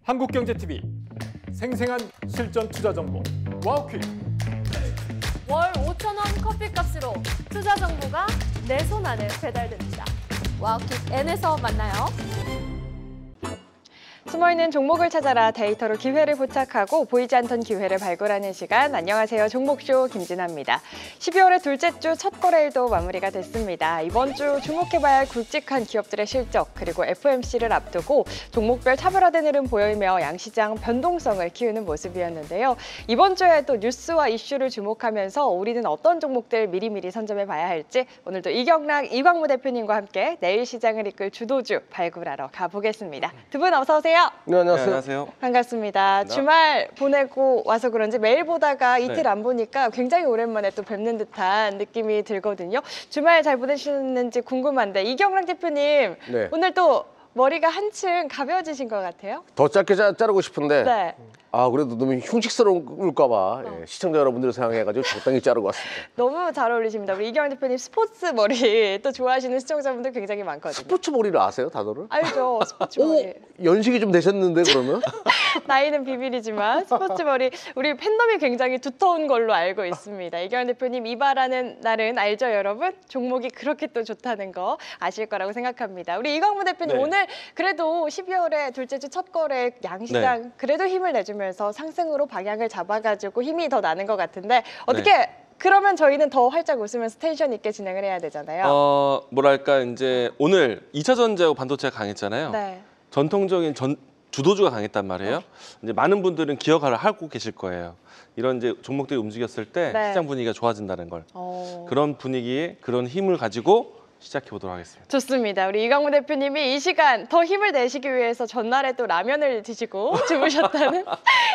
한국경제TV 생생한 실전 투자 정보 와우퀵. 월 5,000원 커피값으로 투자 정보가 내 손 안에 배달됩니다. 와우퀵 N에서 만나요. 숨어있는 종목을 찾아라 데이터로 기회를 포착하고 보이지 않던 기회를 발굴하는 시간. 안녕하세요. 종목쇼 김진아입니다. 12월의 둘째 주 첫 거래일도 마무리가 됐습니다. 이번 주 주목해봐야 할 굵직한 기업들의 실적 그리고 FOMC를 앞두고 종목별 차별화된 흐름 보이며 양시장 변동성을 키우는 모습이었는데요. 이번 주에 또 뉴스와 이슈를 주목하면서 우리는 어떤 종목들 미리미리 선점해봐야 할지 오늘도 이경락, 이광무 대표님과 함께 내일 시장을 이끌 주도주 발굴하러 가보겠습니다. 두 분 어서 오세요. 네, 안녕하세요. 네, 안녕하세요. 반갑습니다. 주말 보내고 와서 그런지 메일 보다가 이틀 네. 안 보니까 굉장히 오랜만에 또 뵙는 듯한 느낌이 들거든요. 주말 잘 보내셨는지 궁금한데 이경락 대표님 네. 오늘 또 머리가 한층 가벼워지신 것 같아요. 더 짧게 자르고 싶은데 네. 그래도 너무 흉측스러울까 봐 시청자 여러분들을 생각해가지고 적당히 자르고 왔습니다. 너무 잘 어울리십니다. 우리 이경락 대표님 스포츠 머리 또 좋아하시는 시청자분들 굉장히 많거든요. 스포츠 머리를 아세요, 다들을? 알죠. 스포츠 머리. 연식이 좀 되셨는데 그러면? 나이는 비밀이지만 스포츠 머리 우리 팬덤이 굉장히 두터운 걸로 알고 있습니다. 이경락 대표님 이발하는 날은 알죠, 여러분? 종목이 그렇게 또 좋다는 거 아실 거라고 생각합니다. 우리 이광무 대표님 네. 오늘 그래도 12월에 둘째 주 첫 거래 양시장 그래도 힘을 내주면서 상승으로 방향을 잡아가지고 힘이 더 나는 것 같은데 어떻게 그러면 저희는 더 활짝 웃으면서 텐션 있게 진행을 해야 되잖아요. 뭐랄까 이제 오늘 2차 전지하고 반도체가 강했잖아요. 네. 전통적인 주도주가 강했단 말이에요. 이제 많은 분들은 기억을 하고 계실 거예요. 이런 이제 종목들이 움직였을 때 네. 시장 분위기가 좋아진다는 걸. 그런 분위기에 그런 힘을 가지고 시작해 보도록 하겠습니다. 좋습니다. 우리 이광무 대표님이 이 시간 더 힘을 내시기 위해서 전날에 또 라면을 드시고 주무셨다는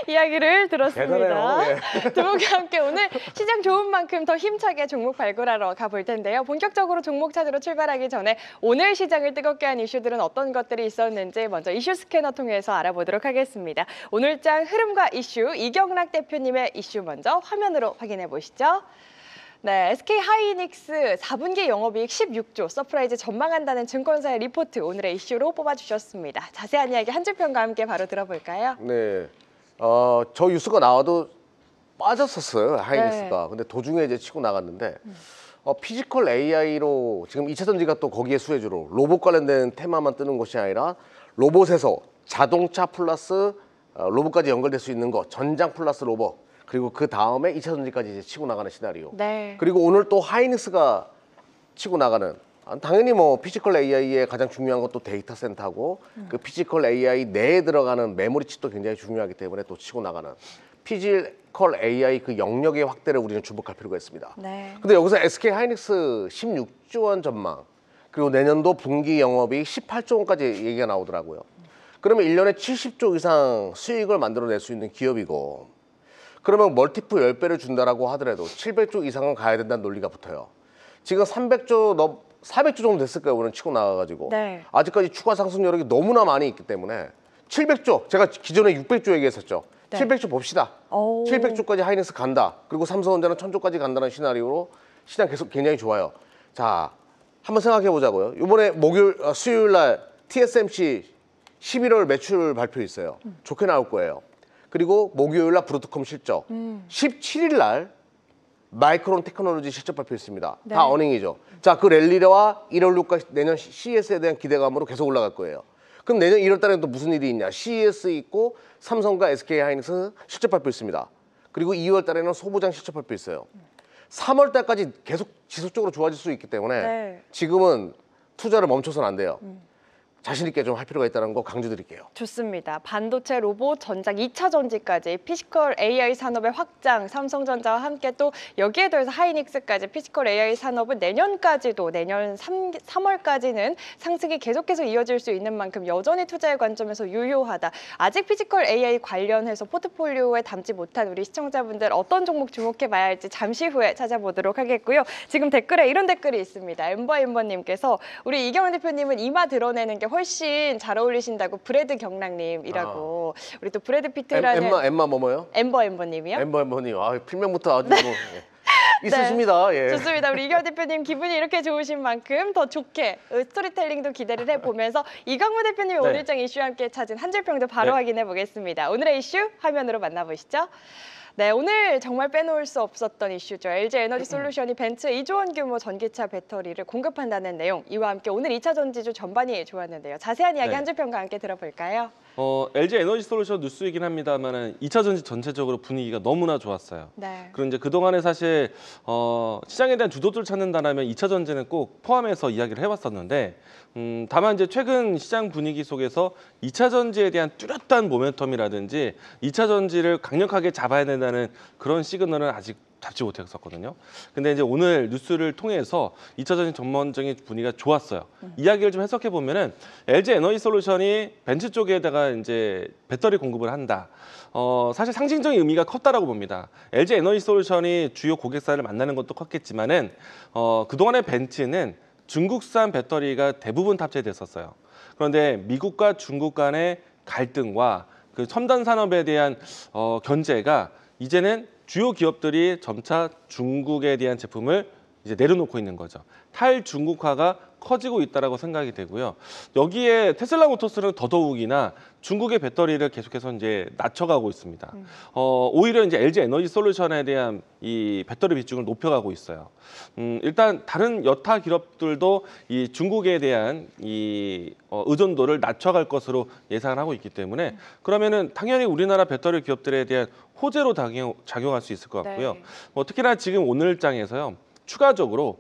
이야기를 들었습니다. 대단해요. 두 분과 함께 오늘 시장 좋은 만큼 더 힘차게 종목 발굴하러 가볼 텐데요. 본격적으로 종목 찾으러 출발하기 전에 오늘 시장을 뜨겁게 한 이슈들은 어떤 것들이 있었는지 먼저 이슈 스캐너 통해서 알아보도록 하겠습니다. 오늘장 흐름과 이슈 이경락 대표님의 이슈 먼저 화면으로 확인해 보시죠. 네, SK하이닉스 4분기 영업이익 16조 서프라이즈 전망한다는 증권사의 리포트 오늘의 이슈로 뽑아주셨습니다. 자세한 이야기 한 줄 평과 함께 바로 들어볼까요? 네. 저 뉴스가 나와도 빠졌었어요, 하이닉스가. 네. 근데 도중에 이제 치고 나갔는데 피지컬 AI로 지금 2차 전지가 또 거기에 수혜주로 로봇 관련된 테마만 뜨는 것이 아니라 로봇에서 자동차 플러스 로봇까지 연결될 수 있는 것, 전장 플러스 로봇. 그리고 그 다음에 2차 전지까지 이제 치고 나가는 시나리오. 네. 그리고 오늘 또 하이닉스가 치고 나가는 당연히 뭐 피지컬 AI의 가장 중요한 것도 데이터 센터고 그 피지컬 AI 내에 들어가는 메모리 칩도 굉장히 중요하기 때문에 또 치고 나가는 피지컬 AI 그 영역의 확대를 우리는 주목할 필요가 있습니다. 네. 근데 여기서 SK 하이닉스 16조 원 전망 그리고 내년도 분기 영업이익 18조 원까지 얘기가 나오더라고요. 그러면 1년에 70조 이상 수익을 만들어낼 수 있는 기업이고 그러면 멀티플 10배를 준다라고 하더라도 700조 이상은 가야 된다는 논리가 붙어요. 지금 400조 정도 됐을 거예요. 오늘 치고 나가가지고. 네. 아직까지 추가 상승 여력이 너무나 많이 있기 때문에 700조, 제가 기존에 600조 얘기했었죠. 네. 700조 봅시다. 700조까지 하이닉스 간다. 그리고 삼성전자는 1000조까지 간다는 시나리오로 시장 계속 굉장히 좋아요. 자, 한번 생각해 보자고요. 이번에 수요일 날 TSMC 11월 매출 발표 있어요. 좋게 나올 거예요. 그리고 목요일 날 브로드컴 실적, 17일 날 마이크론 테크놀로지 실적 발표 있습니다. 네. 다 어닝이죠. 자, 그 랠리와 1월 6일 내년 CES에 대한 기대감으로 계속 올라갈 거예요. 그럼 내년 1월 달에는 또 무슨 일이 있냐? CES 있고 삼성과 SK하이닉스 실적 발표 있습니다. 그리고 2월 달에는 소부장 실적 발표 있어요. 3월 달까지 계속 지속적으로 좋아질 수 있기 때문에 지금은 투자를 멈춰서는 안 돼요. 자신 있게 좀 할 필요가 있다는 거 강조드릴게요. 좋습니다. 반도체, 로봇, 전장, 2차 전지까지 피지컬 AI 산업의 확장, 삼성전자와 함께 또 여기에 더해서 하이닉스까지 피지컬 AI 산업은 내년까지도 내년 3월까지는 상승이 계속해서 이어질 수 있는 만큼 여전히 투자의 관점에서 유효하다. 아직 피지컬 AI 관련해서 포트폴리오에 담지 못한 우리 시청자분들 어떤 종목 주목해봐야 할지 잠시 후에 찾아보도록 하겠고요. 지금 댓글에 이런 댓글이 있습니다. 엠버님께서 우리 이경원 대표님은 이마 드러내는 게 훨씬 잘 어울리신다고 브래드 경락님이라고 우리 또 브래드 피트라는 엠마 뭐뭐요? 엠버님이요? 엠버님, 필명부터 아주 있으십니다. 예. 좋습니다. 우리 이경호 대표님 기분이 이렇게 좋으신 만큼 더 좋게 스토리텔링도 기대를 해보면서 이강무 대표님의 네. 오늘장 이슈와 함께 찾은 한 줄 평도 바로 네. 확인해 보겠습니다. 오늘의 이슈 화면으로 만나보시죠. 네, 오늘 정말 빼놓을 수 없었던 이슈죠. LG 에너지 솔루션이 벤츠 2조 원 규모 전기차 배터리를 공급한다는 내용. 이와 함께 오늘 2차 전지주 전반이 좋았는데요. 자세한 이야기 네. 한 줄 평과 함께 들어볼까요? LG 에너지 솔루션 뉴스이긴 합니다만은 2차 전지 전체적으로 분위기가 너무나 좋았어요. 네. 그리고 이제 그동안에 사실 시장에 대한 주도주를 찾는다라면 2차 전지는 꼭 포함해서 이야기를 해왔었는데 다만 이제 최근 시장 분위기 속에서 2차 전지에 대한 뚜렷한 모멘텀이라든지 2차 전지를 강력하게 잡아야 된다는 그런 시그널은 아직 잡지 못했었거든요. 근데 이제 오늘 뉴스를 통해서 2차 전지 전반적인 분위기가 좋았어요. 이야기를 좀 해석해 보면은 LG 에너지 솔루션이 벤츠 쪽에다가 이제 배터리 공급을 한다. 사실 상징적인 의미가 컸다라고 봅니다. LG 에너지 솔루션이 주요 고객사를 만나는 것도 컸겠지만은 그동안의 벤츠는 중국산 배터리가 대부분 탑재됐었어요. 그런데 미국과 중국 간의 갈등과 그 첨단 산업에 대한 견제가 이제는 주요 기업들이 점차 중국에 대한 제품을 이제 내려놓고 있는 거죠. 탈중국화가 커지고 있다라고 생각이 되고요. 여기에 테슬라 모터스는 더더욱이나 중국의 배터리를 계속해서 이제 낮춰가고 있습니다. 오히려 이제 LG 에너지 솔루션에 대한 이 배터리 비중을 높여가고 있어요. 일단 다른 여타 기업들도 이 중국에 대한 이 의존도를 낮춰갈 것으로 예상을 하고 있기 때문에 그러면은 당연히 우리나라 배터리 기업들에 대한 호재로 작용할 수 있을 것 같고요. 네. 특히나 지금 오늘 장에서요. 추가적으로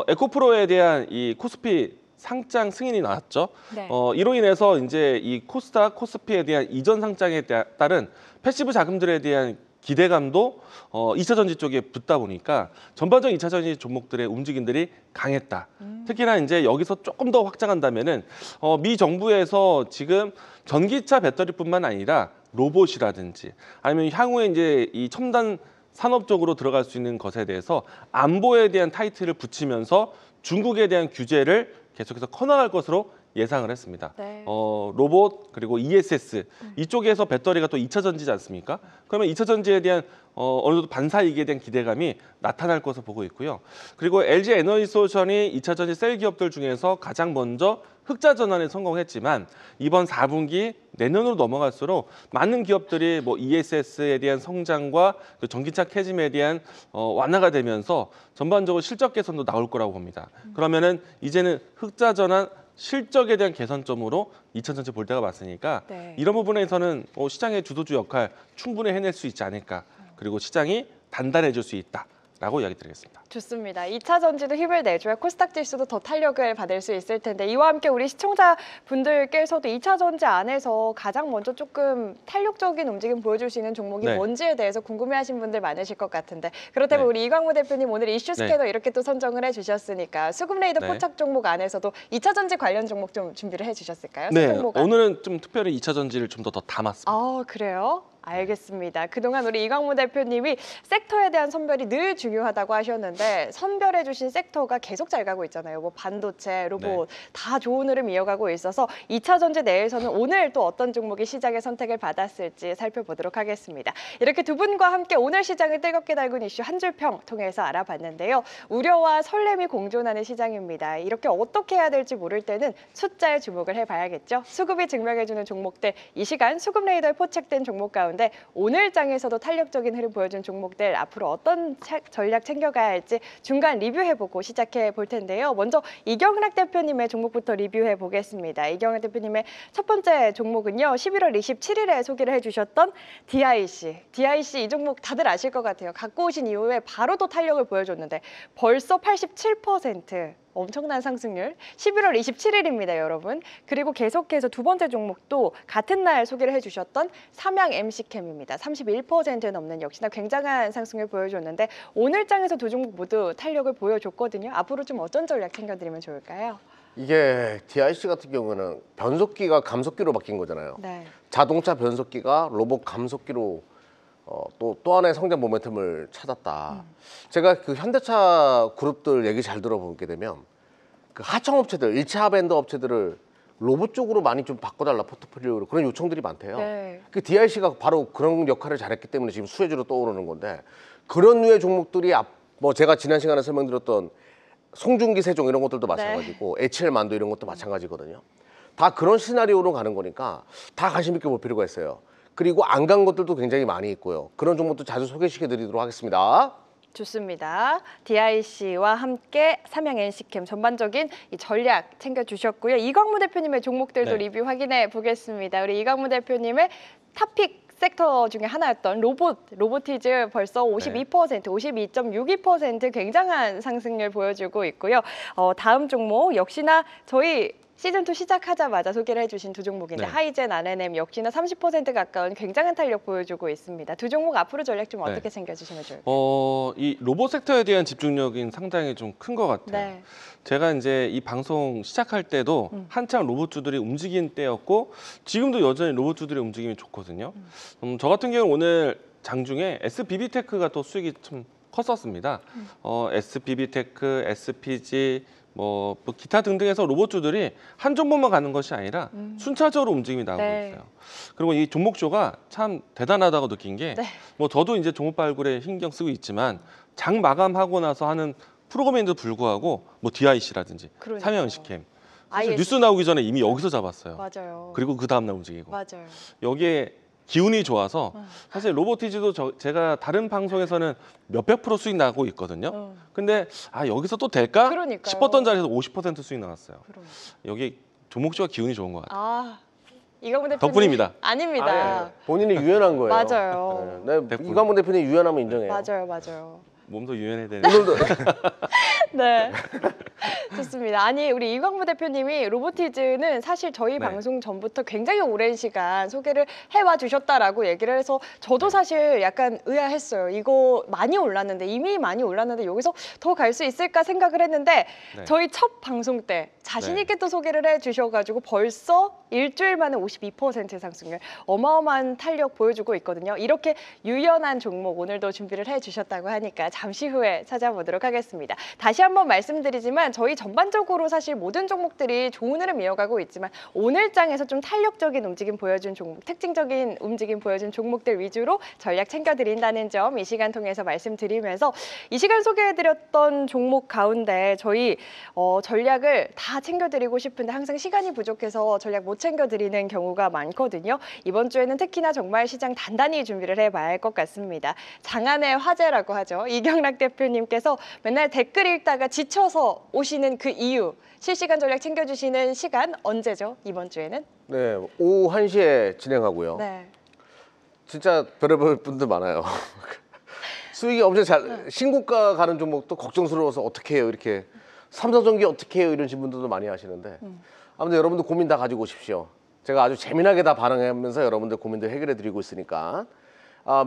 에코프로에 대한 이 코스피 상장 승인이 나왔죠. 네. 이로 인해서 이제 이 코스닥, 코스피에 대한 이전 상장에 따른 패시브 자금들에 대한 기대감도 2차 전지 쪽에 붙다 보니까 전반적인 2차 전지 종목들의 움직임들이 강했다. 특히나 이제 여기서 조금 더 확장한다면은 미 정부에서 지금 전기차 배터리뿐만 아니라 로봇이라든지 아니면 향후에 이제 이 첨단 산업 쪽으로 들어갈 수 있는 것에 대해서 안보에 대한 타이틀을 붙이면서 중국에 대한 규제를 계속해서 커나갈 것으로 예상을 했습니다. 네. 로봇 그리고 ESS 이쪽에서 배터리가 또 2차 전지지 않습니까? 그러면 2차 전지에 대한 어느 정도 반사이익에 대한 기대감이 나타날 것으로 보고 있고요. 그리고 LG 에너지 솔루션이 2차 전지 셀 기업들 중에서 가장 먼저 흑자 전환에 성공했지만 이번 4분기 내년으로 넘어갈수록 많은 기업들이 뭐 ESS에 대한 성장과 그 전기차 캐즘에 대한 완화가 되면서 전반적으로 실적 개선도 나올 거라고 봅니다. 그러면은 이제는 흑자 전환 실적에 대한 개선점으로 2차 전지 볼 때가 맞으니까 네. 이런 부분에서는 시장의 주도주 역할 충분히 해낼 수 있지 않을까. 그리고 시장이 단단해질 수 있다라고 이야기 드리겠습니다. 좋습니다. 2차 전지도 힘을 내줘야 코스닥 지수도 더 탄력을 받을 수 있을 텐데 이와 함께 우리 시청자분들께서도 2차 전지 안에서 가장 먼저 조금 탄력적인 움직임 보여줄 수 있는 종목이 네. 뭔지에 대해서 궁금해하신 분들 많으실 것 같은데 그렇다면 네. 우리 이광무 대표님 오늘 이슈 스캐너 이렇게 또 선정을 해주셨으니까 수급레이더 네. 포착 종목 안에서도 2차 전지 관련 종목 좀 준비를 해주셨을까요? 네, 종목 안. 오늘은 좀 특별히 2차 전지를 좀 더 담았습니다. 그래요? 알겠습니다. 그동안 우리 이광무 대표님이 섹터에 대한 선별이 늘 중요하다고 하셨는데 선별해 주신 섹터가 계속 잘 가고 있잖아요. 뭐 반도체, 로봇 다 좋은 흐름 이어가고 있어서 2차 전지 내에서는 오늘 또 어떤 종목이 시장의 선택을 받았을지 살펴보도록 하겠습니다. 이렇게 두 분과 함께 오늘 시장을 뜨겁게 달군 이슈 한 줄 평 통해서 알아봤는데요. 우려와 설렘이 공존하는 시장입니다. 이렇게 어떻게 해야 될지 모를 때는 숫자에 주목을 해봐야겠죠. 수급이 증명해주는 종목들, 이 시간 수급 레이더에 포착된 종목 가운데 오늘 장에서도 탄력적인 흐름 보여준 종목들 앞으로 어떤 전략 챙겨가야 할지 중간 리뷰해보고 시작해 볼 텐데요. 먼저 이경락 대표님의 종목부터 리뷰해 보겠습니다. 이경락 대표님의 첫 번째 종목은요. 11월 27일에 소개를 해주셨던 DIC. DIC 이 종목 다들 아실 것 같아요. 갖고 오신 이후에 바로 또 탄력을 보여줬는데 벌써 87%. 엄청난 상승률. 11월 27일입니다, 여러분. 그리고 계속해서 두 번째 종목도 같은 날 소개를 해주셨던 삼양 MC캠입니다. 31% 넘는 역시나 굉장한 상승률 보여줬는데 오늘 장에서 두 종목 모두 탄력을 보여줬거든요. 앞으로 좀 어떤 전략 챙겨드리면 좋을까요? 이게 DIC 같은 경우는 변속기가 감속기로 바뀐 거잖아요. 네. 자동차 변속기가 로봇 감속기로 또 하나의 성장 모멘텀을 찾았다. 제가 그 현대차 그룹들 얘기 잘 들어보게 되면 그 하청업체들, 1차 하밴드 업체들을 로봇 쪽으로 많이 좀 바꿔달라 포트폴리오로 그런 요청들이 많대요. 네. 그 DIC가 바로 그런 역할을 잘했기 때문에 지금 수혜주로 떠오르는 건데 그런 류의 종목들이 뭐 제가 지난 시간에 설명드렸던 송중기 세종 이런 것들도 마찬가지고 HL 만도 이런 것도 마찬가지거든요. 다 그런 시나리오로 가는 거니까 다 관심 있게 볼 필요가 있어요. 그리고 안 간 것들도 굉장히 많이 있고요. 그런 종목도 자주 소개시켜 드리도록 하겠습니다. 좋습니다. DIC와 함께 삼양 NC캠 전반적인 이 전략 챙겨주셨고요. 이광무 대표님의 종목들도 네. 리뷰 확인해 보겠습니다. 우리 이광무 대표님의 탑픽 섹터 중에 하나였던 로보티즈 벌써 52%, 52.62% 굉장한 상승률 보여주고 있고요. 다음 종목 역시나 저희 시즌2 시작하자마자 소개를 해주신 두 종목인데 네. 하이젠, RNM 역시나 30% 가까운 굉장한 탄력 보여주고 있습니다. 두 종목 앞으로 전략 좀 어떻게 챙겨주시면 좋을까요? 이 로봇 섹터에 대한 집중력이 상당히 좀 큰 것 같아요. 네. 제가 이제 이 방송 시작할 때도 한창 로봇주들이 움직인 때였고 지금도 여전히 로봇주들의 움직임이 좋거든요. 저 같은 경우는 오늘 장중에 SBB테크가 또 수익이 좀 컸었습니다. SBB테크, SPG, 뭐 기타 등등해서 로봇주들이 한 종목만 가는 것이 아니라 순차적으로 움직임이 나오고 네. 있어요. 그리고 이 종목쇼가 참 대단하다고 느낀 게 뭐 저도 이제 종목 발굴에 신경 쓰고 있지만 장 마감하고 나서 하는 프로그램에도 불구하고 뭐 DIC라든지 그러니까요. 삼양 NC캠 사실 IS. 뉴스 나오기 전에 이미 여기서 잡았어요. 맞아요. 그리고 그 다음날 움직이고 맞아요. 여기에 기운이 좋아서 사실 로보티즈도 제가 다른 방송에서는 몇백 프로 수익 나고 있거든요. 근데 여기서 또 될까 그러니까요. 싶었던 자리에서 50% 수익 나왔어요. 그럼. 여기 종목주가 기운이 좋은 것 같아요. 이광무 대표님 덕분입니다. 아닙니다. 본인이 유연한 거예요. 맞아요. 네, 네, 이광문 대표님 유연하면 인정해요. 맞아요. 몸도 유연해야 되는. 오늘도 네. 좋습니다. 아니 우리 이광무 대표님이 로보티즈는 사실 저희 네. 방송 전부터 굉장히 오랜 시간 소개를 해와 주셨다라고 얘기를 해서 저도 사실 약간 의아했어요. 이거 많이 올랐는데 이미 많이 올랐는데 여기서 더 갈 수 있을까 생각을 했는데 네. 저희 첫 방송 때 자신 네. 있게 또 소개를 해주셔가지고 벌써 일주일 만에 52% 상승률 어마어마한 탄력 보여주고 있거든요. 이렇게 유연한 종목 오늘도 준비를 해주셨다고 하니까 잠시 후에 찾아보도록 하겠습니다. 다시 한번 말씀드리지만 저희 전반적으로 사실 모든 종목들이 좋은 흐름 이어가고 있지만 오늘 장에서 좀 탄력적인 움직임 보여준 종목, 특징적인 움직임 보여준 종목들 위주로 전략 챙겨드린다는 점 이 시간 통해서 말씀드리면서 이 시간 소개해드렸던 종목 가운데 저희 전략을 다 챙겨드리고 싶은데 항상 시간이 부족해서 전략 못 챙겨드리는 경우가 많거든요. 이번 주에는 특히나 정말 시장 단단히 준비를 해봐야 할 것 같습니다. 장안의 화제라고 하죠. 이경락 대표님께서 맨날 댓글 읽다가 지쳐서 오시는 그 이유, 실시간 전략 챙겨주시는 시간 언제죠? 이번 주에는? 네, 오후 1시에 진행하고요. 네. 진짜 별의별 분들 많아요. 수익이 엄청 잘 신고가 가는 종목도 걱정스러워서 어떻게 해요 이렇게 삼성전기 어떻게 해요 이런 분들도 많이 하시는데 아무튼 여러분들 고민 다 가지고 오십시오. 제가 아주 재미나게 다 반응하면서 여러분들 고민들 해결해 드리고 있으니까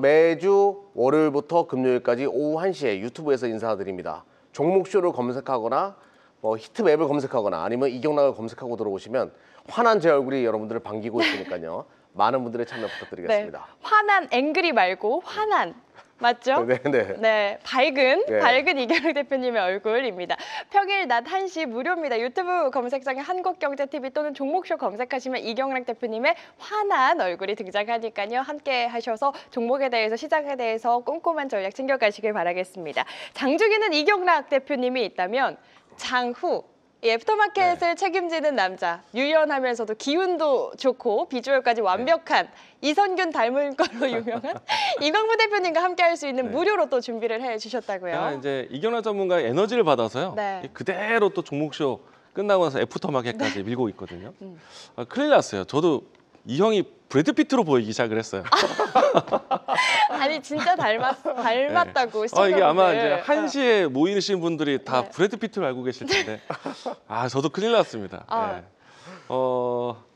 매주 월요일부터 금요일까지 오후 1시에 유튜브에서 인사드립니다. 종목쇼를 검색하거나 뭐 히트맵을 검색하거나 아니면 이경락을 검색하고 들어오시면 환한 제 얼굴이 여러분들을 반기고 있으니까요. 많은 분들의 참여 부탁드리겠습니다. 네. 화난 앵그리 말고 화난. 맞죠? 네, 밝은 이경락 대표님의 얼굴입니다. 평일 낮 1시 무료입니다. 유튜브 검색창에 한국경제TV 또는 종목쇼 검색하시면 이경락 대표님의 환한 얼굴이 등장하니까요. 함께 하셔서 종목에 대해서 시장에 대해서 꼼꼼한 전략 챙겨가시길 바라겠습니다. 장중에는 이경락 대표님이 있다면 장후 이 애프터마켓을 책임지는 남자, 유연하면서도 기운도 좋고 비주얼까지 완벽한 이선균 닮은 걸로 유명한 이광무 대표님과 함께 할 수 있는 무료로 또 준비를 해주셨다고요. 제가 이제 이경락 전문가의 에너지를 받아서요. 네. 그대로 또 종목쇼 끝나고 나서 애프터마켓까지 밀고 있거든요. 큰일 났어요. 저도 이 형이 브래드 피트로 보이기 시작을 했어요. 아니 진짜 닮았다고 시청자분들. 이게 아마 이제 1시에 모이신 분들이 다 브래드 피트를 알고 계실 텐데 저도 큰일 났습니다. 네.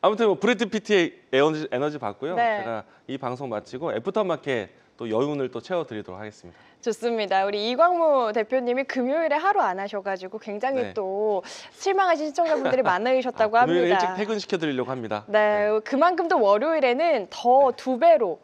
아무튼 뭐 브래드 피트의 에너지 받고요. 네. 제가 이 방송 마치고 애프터마켓 또 여운을 또 채워드리도록 하겠습니다. 좋습니다. 우리 이광무 대표님이 금요일에 하루 안 하셔가지고 굉장히 또 실망하신 시청자분들이 많으셨다고 합니다. 금요일에 일찍 퇴근시켜드리려고 합니다. 네, 그만큼 또 월요일에는 더 2배로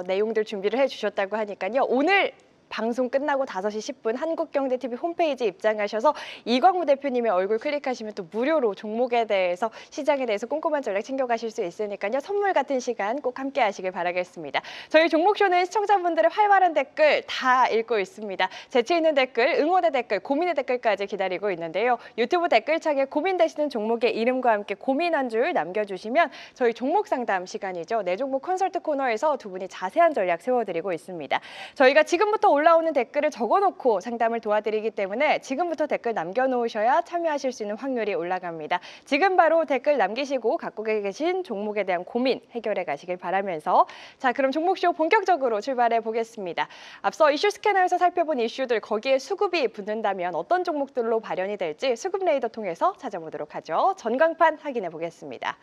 내용들 준비를 해주셨다고 하니까요. 오늘 방송 끝나고 5시 10분 한국경제TV 홈페이지 입장하셔서 이광무 대표님의 얼굴 클릭하시면 또 무료로 종목에 대해서 시장에 대해서 꼼꼼한 전략 챙겨가실 수 있으니까요. 선물 같은 시간 꼭 함께 하시길 바라겠습니다. 저희 종목쇼는 시청자분들의 활발한 댓글 다 읽고 있습니다. 재치 있는 댓글, 응원의 댓글, 고민의 댓글까지 기다리고 있는데요. 유튜브 댓글창에 고민되시는 종목의 이름과 함께 고민 한 줄 남겨주시면 저희 종목 상담 시간이죠. 내 종목 컨설트 코너에서 두 분이 자세한 전략 세워드리고 있습니다. 저희가 지금부터 올라오는 댓글을 적어놓고 상담을 도와드리기 때문에 지금부터 댓글 남겨놓으셔야 참여하실 수 있는 확률이 올라갑니다. 지금 바로 댓글 남기시고 갖고 계신 종목에 대한 고민 해결해 가시길 바라면서 자, 그럼 종목쇼 본격적으로 출발해 보겠습니다. 앞서 이슈 스캐너에서 살펴본 이슈들 거기에 수급이 붙는다면 어떤 종목들로 발현이 될지 수급 레이더 통해서 찾아보도록 하죠. 전광판 확인해 보겠습니다.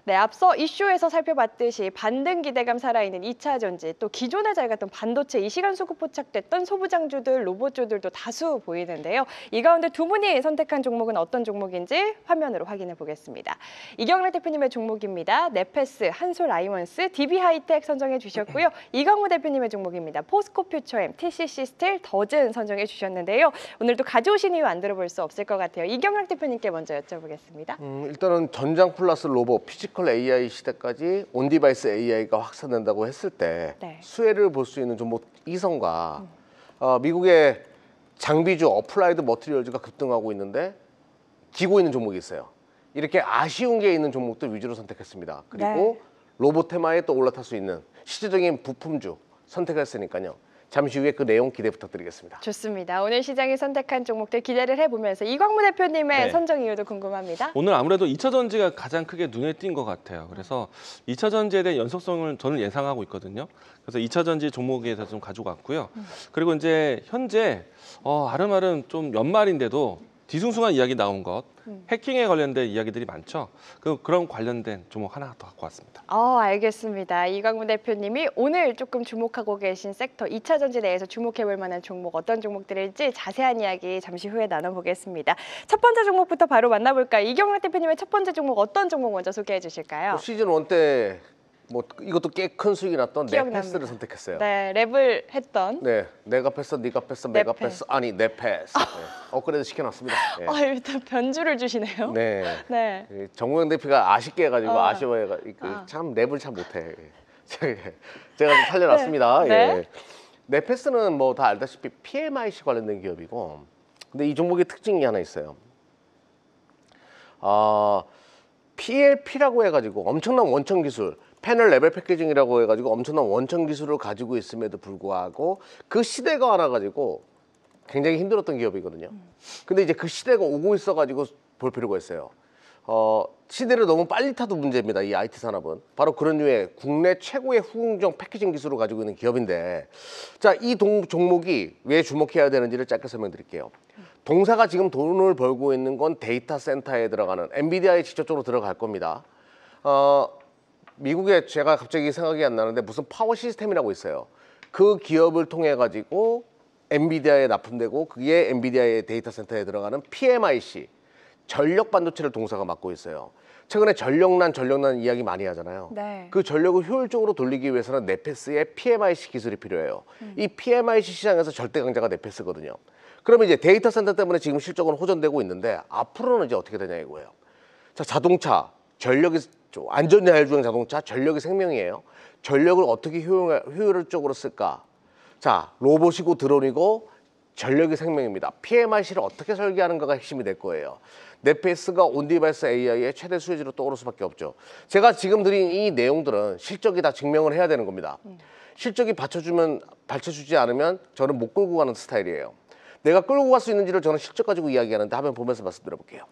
네, 앞서 이슈에서 살펴봤듯이 반등 기대감 살아있는 2차 전지, 또 기존에 잘 갔던 반도체, 이 시간 수급 포착됐던 소부장주들, 로봇주들도 다수 보이는데요. 이 가운데 두 분이 선택한 종목은 어떤 종목인지 화면으로 확인해 보겠습니다. 이경락 대표님의 종목입니다. 네페스, 한솔아이먼스, DB하이텍 선정해 주셨고요. 이광무 대표님의 종목입니다. 포스코퓨처엠, TCC 스틸, 더즌 선정해 주셨는데요. 오늘도 가져오신 이유 안 들어볼 수 없을 것 같아요. 이경락 대표님께 먼저 여쭤보겠습니다. 일단은 전장 플러스 로봇, 피지컬 AI 시대까지 온디바이스 AI가 확산된다고 했을 때 네. 수혜를 볼 수 있는 종목 이성과 미국의 장비주 어플라이드 머티리얼즈가 급등하고 있는데 지고 있는 종목이 있어요. 이렇게 아쉬운 게 있는 종목들 위주로 선택했습니다. 그리고 네. 로봇 테마에 또 올라탈 수 있는 시대적인 부품주 선택했으니까요. 잠시 후에 그 내용 기대 부탁드리겠습니다. 좋습니다. 오늘 시장이 선택한 종목들 기대를 해보면서 이광무 대표님의 네. 선정 이유도 궁금합니다. 오늘 아무래도 2차 전지가 가장 크게 눈에 띈 것 같아요. 그래서 2차 전지에 대한 연속성을 저는 예상하고 있거든요. 그래서 2차 전지 종목에 대해서 좀 가지고 왔고요. 그리고 이제 현재 아름아름 좀 연말인데도 뒤숭숭한 이야기 나온 것, 해킹에 관련된 이야기들이 많죠. 그런 관련된 종목 하나 더 갖고 왔습니다. 알겠습니다. 이광무 대표님이 오늘 조금 주목하고 계신 섹터 2차 전지 내에서 주목해볼 만한 종목 어떤 종목들일지 자세한 이야기 잠시 후에 나눠보겠습니다. 첫 번째 종목부터 바로 만나볼까요? 이경락 대표님의 첫 번째 종목 어떤 종목 먼저 소개해 주실까요? 시즌 1 때 이것도 꽤 큰 수익이 났던 기억납니다. 네패스를 선택했어요. 네, 랩을 했던. 네, 내가 패스, 네가 패스, 메가 패스, 아니 내 패스. 네, 업그레이드 시켜놨습니다. 네. 일단 변주를 주시네요. 네. 네. 정우영 대표가 아쉽게 해가지고 아쉬워해가지고 참 랩을 참 못해. 제가 좀 살려놨습니다. 네. 예. 내 패스는 뭐 다 알다시피 PMIC 관련된 기업이고, 근데 이 종목의 특징이 하나 있어요. PLP라고 해가지고 엄청난 원천 기술. 패널 레벨 패키징이라고 해가지고 엄청난 원천 기술을 가지고 있음에도 불구하고 그 시대가 와가지고 굉장히 힘들었던 기업이거든요. 근데 이제 그 시대가 오고 있어가지고 볼 필요가 있어요. 시대를 너무 빨리 타도 문제입니다. 이 IT 산업은 바로 그런 류의 국내 최고의 후궁정 패키징 기술을 가지고 있는 기업인데, 자, 이 종목이 왜 주목해야 되는지를 짧게 설명드릴게요. 동사가 지금 돈을 벌고 있는 건 데이터 센터에 들어가는 엔비디아에 직접적으로 들어갈 겁니다. 미국에 제가 갑자기 생각이 안 나는데 무슨 파워 시스템이라고 있어요. 그 기업을 통해 가지고 엔비디아에 납품되고 그게 엔비디아의 데이터 센터에 들어가는 PMIC 전력 반도체를 동사가 맡고 있어요. 최근에 전력난 이야기 많이 하잖아요. 네. 그 전력을 효율적으로 돌리기 위해서는 네페스의 PMIC 기술이 필요해요. 이 PMIC 시장에서 절대 강자가 네페스거든요. 그러면 이제 데이터 센터 때문에 지금 실적은 호전되고 있는데 앞으로는 이제 어떻게 되냐 이거예요. 자, 자동차 전력이 안전자율주행 자동차 전력이 생명이에요. 전력을 어떻게 효율적으로 쓸까? 자, 로봇이고 드론이고 전력이 생명입니다. PMIC를 어떻게 설계하는가가 핵심이 될 거예요. 네페스가 온디바이스 AI의 최대 수혜지로 떠오를 수밖에 없죠. 제가 지금 드린 이 내용들은 실적이 다 증명을 해야 되는 겁니다. 실적이 받쳐주지 않으면 저는 못 끌고 가는 스타일이에요. 내가 끌고 갈 수 있는지를 저는 실적 가지고 이야기하는데 화면 보면서 말씀드려 볼게요.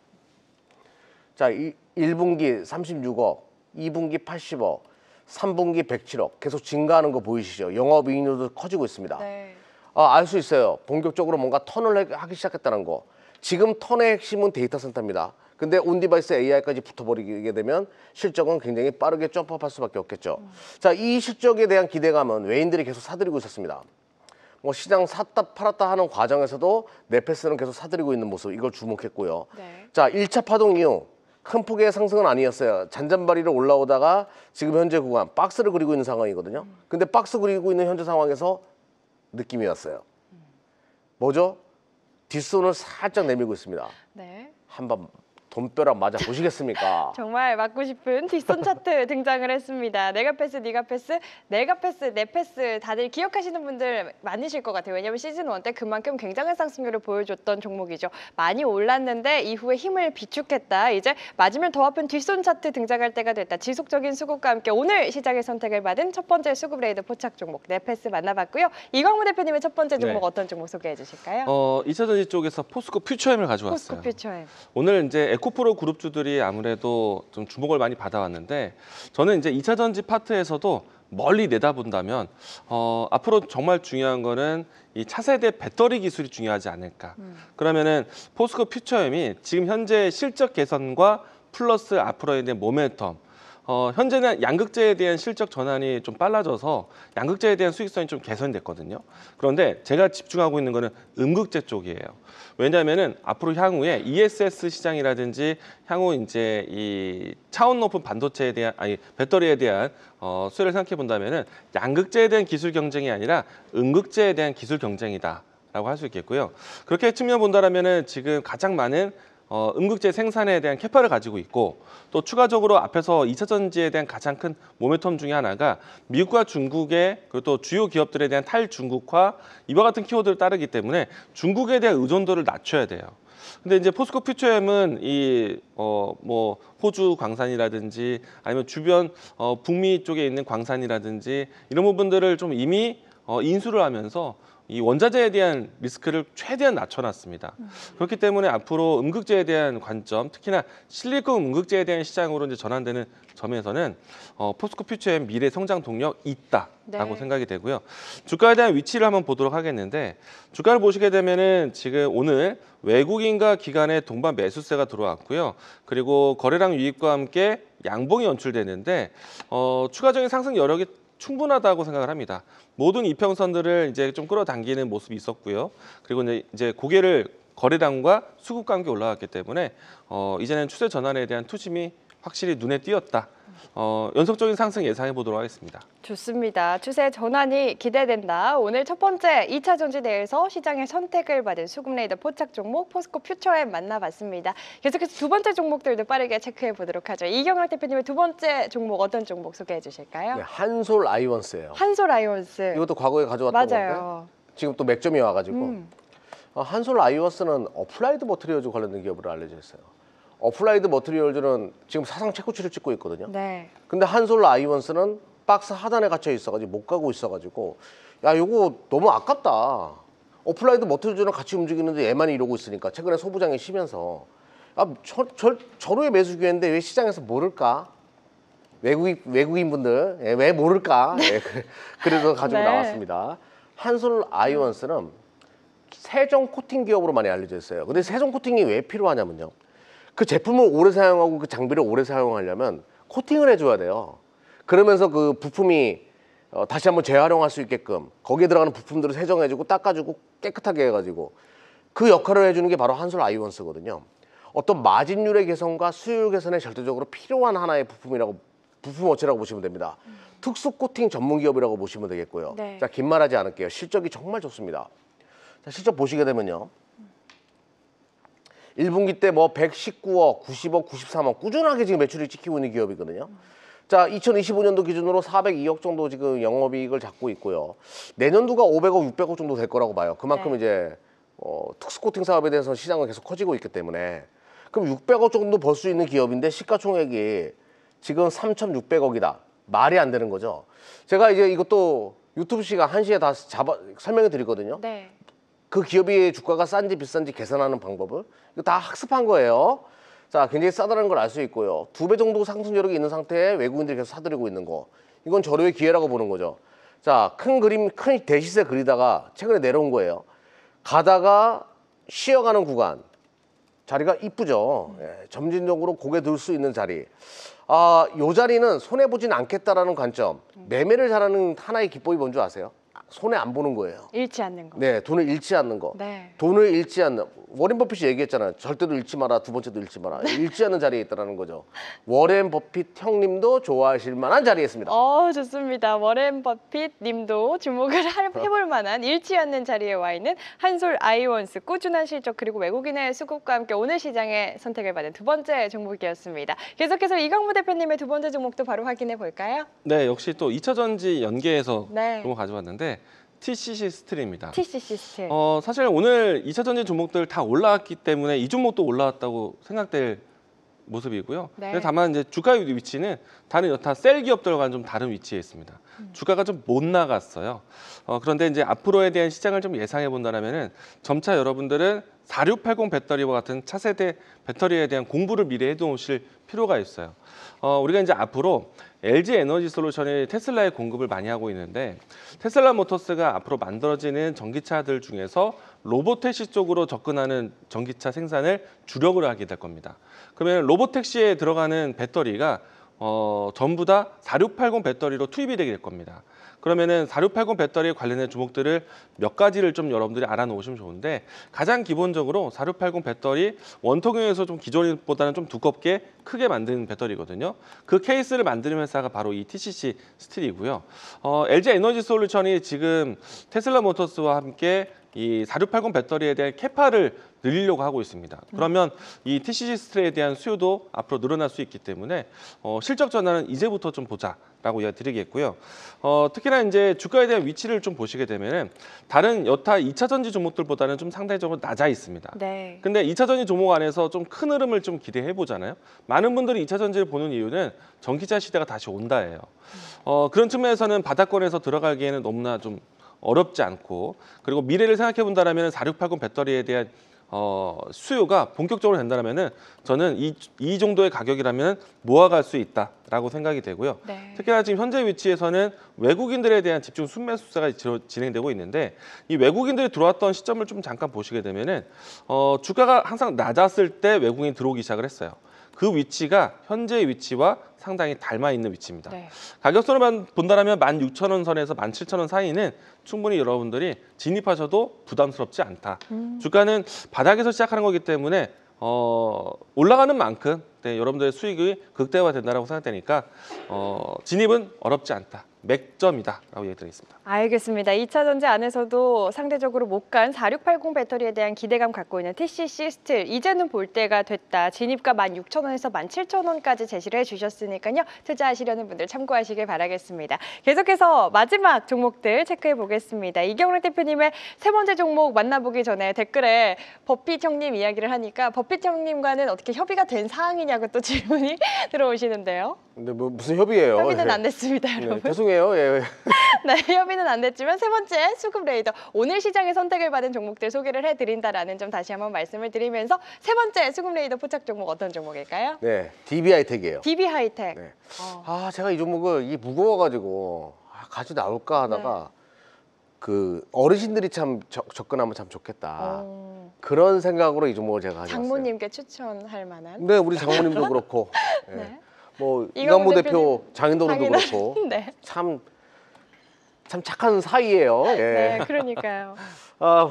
자, 1분기 36억, 2분기 80억, 3분기 107억 계속 증가하는 거 보이시죠? 영업이익률도 커지고 있습니다. 네. 알 수 있어요. 본격적으로 뭔가 턴을 하기 시작했다는 거. 지금 턴의 핵심은 데이터 센터입니다. 근데 온디바이스 AI까지 붙어버리게 되면 실적은 굉장히 빠르게 점프할 수밖에 없겠죠. 자, 이 실적에 대한 기대감은 외인들이 계속 사들이고 있었습니다. 뭐 시장 샀다 팔았다 하는 과정에서도 네페스는 계속 사들이고 있는 모습, 이걸 주목했고요. 네. 자, 1차 파동 이후 큰 폭의 상승은 아니었어요. 잔잔바리로 올라오다가 지금 현재 구간 박스를 그리고 있는 상황이거든요. 근데 박스 그리고 있는 현재 상황에서 느낌이 왔어요. 뭐죠? 뒷손을 살짝 내밀고 있습니다. 네. 한번 돈벼락 맞아 보시겠습니까? 정말 맞고 싶은 뒷손 차트 등장을 했습니다. 내가 패스, 네가 패스, 내가 패스, 내 패스 다들 기억하시는 분들 많으실 것 같아요. 왜냐하면 시즌 1 때 그만큼 굉장한 상승률을 보여줬던 종목이죠. 많이 올랐는데 이후에 힘을 비축했다. 이제 맞으면 더 아픈 뒷손 차트 등장할 때가 됐다. 지속적인 수급과 함께 오늘 시장의 선택을 받은 첫 번째 수급 레이더 포착 종목 내 패스 만나봤고요. 이광무 대표님의 첫 번째 종목 네. 어떤 종목 소개해 주실까요? 2차전지 쪽에서 포스코 퓨처엠을 가져왔어요. 포스코 퓨처엠. 오늘 이제 에코프로 그룹주들이 아무래도 좀 주목을 많이 받아왔는데 저는 이제 2차 전지 파트에서도 멀리 내다본다면 앞으로 정말 중요한 거는 이 차세대 배터리 기술이 중요하지 않을까. 그러면은 포스코 퓨처엠이 지금 현재 실적 개선과 플러스 앞으로에 대한 모멘텀 현재는 양극재에 대한 실적 전환이 좀 빨라져서 양극재에 대한 수익성이 좀 개선됐거든요. 그런데 제가 집중하고 있는 거는 음극재 쪽이에요. 왜냐하면은 앞으로 향후에 ESS 시장이라든지 향후 이제 이 차원 높은 반도체에 대한 배터리에 대한 수혜를 생각해 본다면은 양극재에 대한 기술 경쟁이 아니라 음극재에 대한 기술 경쟁이다라고 할 수 있겠고요. 그렇게 측면 본다라면은 지금 가장 많은 음극재 생산에 대한 캐파를 가지고 있고 또 추가적으로 앞에서 2차 전지에 대한 가장 큰 모멘텀 중에 하나가 미국과 중국의 그리고 또 주요 기업들에 대한 탈중국화 이와 같은 키워드를 따르기 때문에 중국에 대한 의존도를 낮춰야 돼요. 근데 이제 포스코 퓨처엠은 이 뭐 호주 광산이라든지 아니면 주변 북미 쪽에 있는 광산이라든지 이런 부분들을 좀 이미 인수를 하면서 이 원자재에 대한 리스크를 최대한 낮춰놨습니다. 그렇기 때문에 앞으로 음극재에 대한 관점, 특히나 실리콘 음극재에 대한 시장으로 이제 전환되는 점에서는 포스코 퓨처엠 미래 성장 동력 있다라고 네. 생각이 되고요. 주가에 대한 위치를 한번 보도록 하겠는데 주가를 보시게 되면은 지금 오늘 외국인과 기관의 동반 매수세가 들어왔고요. 그리고 거래량 유입과 함께 양봉이 연출되는데 추가적인 상승 여력이 충분하다고 생각을 합니다. 모든 이평선들을 이제 좀 끌어당기는 모습이 있었고요. 그리고 이제 고개를 거래량과 수급과 함께 올라갔기 때문에 이제는 추세 전환에 대한 투심이 확실히 눈에 띄었다. 연속적인 상승 예상해 보도록 하겠습니다. 좋습니다. 추세 전환이 기대된다. 오늘 첫 번째 2차 전지 내에서 시장의 선택을 받은 수급 레이더 포착 종목 포스코 퓨처엠 만나봤습니다. 계속해서 두 번째 종목들도 빠르게 체크해 보도록 하죠. 이경락 대표님의 두 번째 종목 어떤 종목 소개해 주실까요? 네, 한솔 아이언스예요. 한솔 아이언스. 이것도 과거에 가져왔던 건데 맞아요. 지금 또 맥점이 와가지고 한솔 아이언스는 어플라이드 머티리얼즈 관련된 기업으로 알려져 있어요. 어플라이드 머티리얼즈는 지금 사상 최고치를 찍고 있거든요. 네. 근데 한솔 아이언스는 박스 하단에 갇혀 있어가지고 못 가고 있어가지고 야 이거 너무 아깝다. 어플라이드 머티리얼즈는 같이 움직이는데 얘만 이러고 있으니까 최근에 소부장이 쉬면서 저로의 매수 기회인데 왜 시장에서 모를까? 외국인 분들 왜 모를까? 그래서 가지고 네. 나왔습니다. 한솔 아이언스는 세정 코팅 기업으로 많이 알려져 있어요. 근데 세정 코팅이 왜 필요하냐면요. 그 제품을 오래 사용하고 그 장비를 오래 사용하려면 코팅을 해줘야 돼요. 그러면서 그 부품이 다시 한번 재활용할 수 있게끔 거기에 들어가는 부품들을 세정해주고 닦아주고 깨끗하게 해가지고 그 역할을 해주는 게 바로 한솔 아이언스거든요. 어떤 마진율의 개선과 수율 개선에 절대적으로 필요한 하나의 부품 업체라고 보시면 됩니다. 특수 코팅 전문 기업이라고 보시면 되겠고요. 네. 자, 긴 말하지 않을게요. 실적이 정말 좋습니다. 자, 실적 보시게 되면요. 1분기 때 뭐 119억, 90억, 93억 꾸준하게 지금 매출이 찍히고 있는 기업이거든요. 자, 2025년도 기준으로 402억 정도 지금 영업이익을 잡고 있고요. 내년도가 500억, 600억 정도 될 거라고 봐요. 그만큼 네. 이제 특수코팅 사업에 대해서 시장은 계속 커지고 있기 때문에 그럼 600억 정도 벌 수 있는 기업인데 시가총액이 지금 3,600억이다. 말이 안 되는 거죠. 제가 이제 이것도 유튜브 시간 1시에 다 설명해 드리거든요. 네. 그 기업의 주가가 싼지 비싼지 계산하는 방법을 이거 다 학습한 거예요. 자, 굉장히 싸다는 걸 알 수 있고요. 2배 정도 상승 여력이 있는 상태에 외국인들이 계속 사들이고 있는 거. 이건 저렴의 기회라고 보는 거죠. 자, 큰 그림, 큰 대시세 그리다가 최근에 내려온 거예요. 가다가 쉬어가는 구간. 자리가 이쁘죠. 예, 점진적으로 고개 들 수 있는 자리. 요 자리는 손해보진 않겠다라는 관점. 매매를 잘하는 하나의 기법이 뭔지 아세요? 손해 안 보는 거예요. 잃지 않는 거. 네, 돈을 잃지 않는 거. 네. 돈을 잃지 않는, 워렌 버핏이 얘기했잖아요. 절대로 잃지 마라, 두 번째도 잃지 마라. 잃지 않는 자리에 있다는 거죠. 워렌 버핏 형님도 좋아하실 만한 자리에 있습니다. 좋습니다. 워렌 버핏 님도 주목을 해볼 만한 잃지 않는 자리에 와 있는 한솔 아이원스, 꾸준한 실적 그리고 외국인의 수급과 함께 오늘 시장에 선택을 받은 두 번째 종목이었습니다. 계속해서 이광무 대표님의 두 번째 종목도 바로 확인해 볼까요? 네, 역시 또 2차전지 연계해서 네. 종목 가져왔는데 TCC 스틸입니다. TCC 스틸. 사실 오늘 2차전지 종목들 다 올라왔기 때문에 이 종목도 올라왔다고 생각될 모습이고요. 네. 근데 다만 이제 주가 위치는 다른 여타 셀 기업들과는 좀 다른 위치에 있습니다. 주가가 좀 못 나갔어요. 그런데 이제 앞으로에 대한 시장을 좀 예상해 본다면은 점차 여러분들은 4680 배터리와 같은 차세대 배터리에 대한 공부를 미리 해두실 필요가 있어요. 우리가 이제 앞으로 LG 에너지 솔루션이 테슬라에 공급을 많이 하고 있는데 테슬라 모터스가 앞으로 만들어지는 전기차들 중에서 로보택시 쪽으로 접근하는 전기차 생산을 주력으로 하게 될 겁니다. 그러면 로보택시에 들어가는 배터리가 전부 다 4680 배터리로 투입이 되게 될 겁니다. 그러면은 4680 배터리에 관련된 종목들을 몇 가지를 좀 여러분들이 알아놓으시면 좋은데 가장 기본적으로 4680 배터리 원통형에서 좀 기존보다는 좀 두껍게 크게 만든 배터리거든요. 그 케이스를 만드는 회사가 바로 이 TCC 스틸이고요. LG 에너지 솔루션이 지금 테슬라 모터스와 함께 이 4680 배터리에 대한 캐파를 늘리려고 하고 있습니다. 그러면 이 TCC 스틸에 대한 수요도 앞으로 늘어날 수 있기 때문에 실적 전환은 이제부터 좀 보자라고 이야기 드리겠고요. 특히나 이제 주가에 대한 위치를 좀 보시게 되면은 다른 여타 2차 전지 종목들보다는 좀 상대적으로 낮아 있습니다. 네. 근데 2차 전지 종목 안에서 좀 큰 흐름을 좀 기대해 보잖아요. 많은 분들이 2차 전지를 보는 이유는 전기차 시대가 다시 온다예요. 그런 측면에서는 바닥권에서 들어가기에는 너무나 좀 어렵지 않고 그리고 미래를 생각해 본다면 4680 배터리에 대한 수요가 본격적으로 된다면은 저는 이 정도의 가격이라면 모아갈 수 있다라고 생각이 되고요. 네. 특히나 지금 현재 위치에서는 외국인들에 대한 집중 순매수세가 진행되고 있는데 이 외국인들이 들어왔던 시점을 좀 잠깐 보시게 되면은 주가가 항상 낮았을 때 외국인이 들어오기 시작을 했어요. 그 위치가 현재의 위치와 상당히 닮아 있는 위치입니다. 네. 가격선으로만 본다면 16,000원 선에서 17,000원 사이는 충분히 여러분들이 진입하셔도 부담스럽지 않다. 주가는 바닥에서 시작하는 거기 때문에 올라가는 만큼 여러분들의 수익이 극대화된다고 생각되니까 진입은 어렵지 않다. 맥점이다라고 얘기드리겠습니다. 알겠습니다. 2차 전지 안에서도 상대적으로 못 간 4680 배터리에 대한 기대감 갖고 있는 TCC 스틸 이제는 볼 때가 됐다. 진입가 16,000원에서 17,000원까지 제시를 해주셨으니까요. 투자하시려는 분들 참고하시길 바라겠습니다. 계속해서 마지막 종목들 체크해 보겠습니다. 이경락 대표님의 세 번째 종목 만나보기 전에 댓글에 버핏 형님 이야기를 하니까 버핏 형님과는 어떻게 협의가 된 사항이냐고 또 질문이 들어오시는데요. 근데 뭐 무슨 협의예요? 협의는 안 됐습니다, 네, 여러분. 죄송해요. 예. 네, 협의는 안 됐지만 세 번째 수급 레이더 오늘 시장에 선택을 받은 종목들 소개를 해드린다라는 점 다시 한번 말씀을 드리면서 세 번째 수급 레이더 포착 종목 어떤 종목일까요? 네, DB하이텍이에요. DB 하이텍. 네. 제가 이 종목을 이게 무거워가지고 같이 나올까 하다가 그 어르신들이 참 접근하면 참 좋겠다. 그런 생각으로 이 종목을 제가 가져왔어요. 장모님께 추천할 만한. 네, 우리 장모님도 그렇고, 예. 네. 뭐 이광무 이광무 대표 장인어른도 장인어른. 그렇고, 네. 참 착한 사이예요. 예. 네, 그러니까요.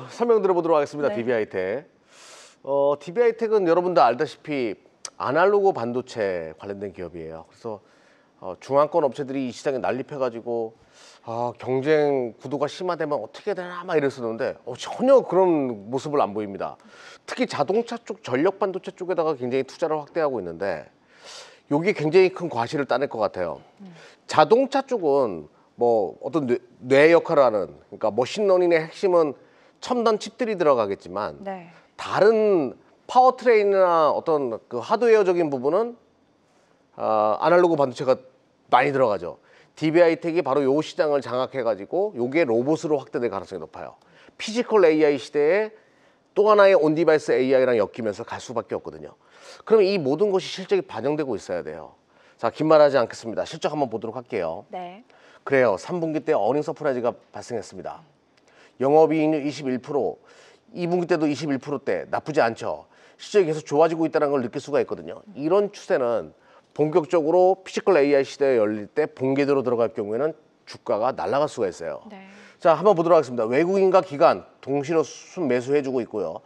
설명 들어보도록 하겠습니다. 네. DB하이텍. DB하이텍은 여러분들 알다시피 아날로그 반도체 관련된 기업이에요. 그래서 중앙권 업체들이 이 시장에 난립해가지고 경쟁 구도가 심화되면 어떻게 되나 막 이랬었는데 전혀 그런 모습을 안 보입니다. 특히 자동차 쪽 전력 반도체 쪽에다가 굉장히 투자를 확대하고 있는데 이게 굉장히 큰 과실을 따낼 것 같아요. 자동차 쪽은 뭐 어떤 뇌 역할을 하는, 그러니까 머신러닝의 핵심은 첨단 칩들이 들어가겠지만 네. 다른 파워트레인이나 어떤 그 하드웨어적인 부분은 아날로그 반도체가 많이 들어가죠. DB하이텍이 바로 요 시장을 장악해가지고 요게 로봇으로 확대될 가능성이 높아요. 피지컬 AI 시대에 또 하나의 온디바이스 AI랑 엮이면서 갈 수밖에 없거든요. 그럼 이 모든 것이 실적이 반영되고 있어야 돼요. 자, 긴 말하지 않겠습니다. 실적 한번 보도록 할게요. 네. 그래요. 3분기 때 어닝 서프라이즈가 발생했습니다. 영업이익률 21%, 2분기 때도 21%대 나쁘지 않죠. 실적이 계속 좋아지고 있다는 걸 느낄 수가 있거든요. 이런 추세는 본격적으로 피지컬 AI 시대에 열릴 때 본궤도로 들어갈 경우에는 주가가 날아갈 수가 있어요. 네. 자, 한번 보도록 하겠습니다. 외국인과 기관 동시로 순 매수해주고 있고요.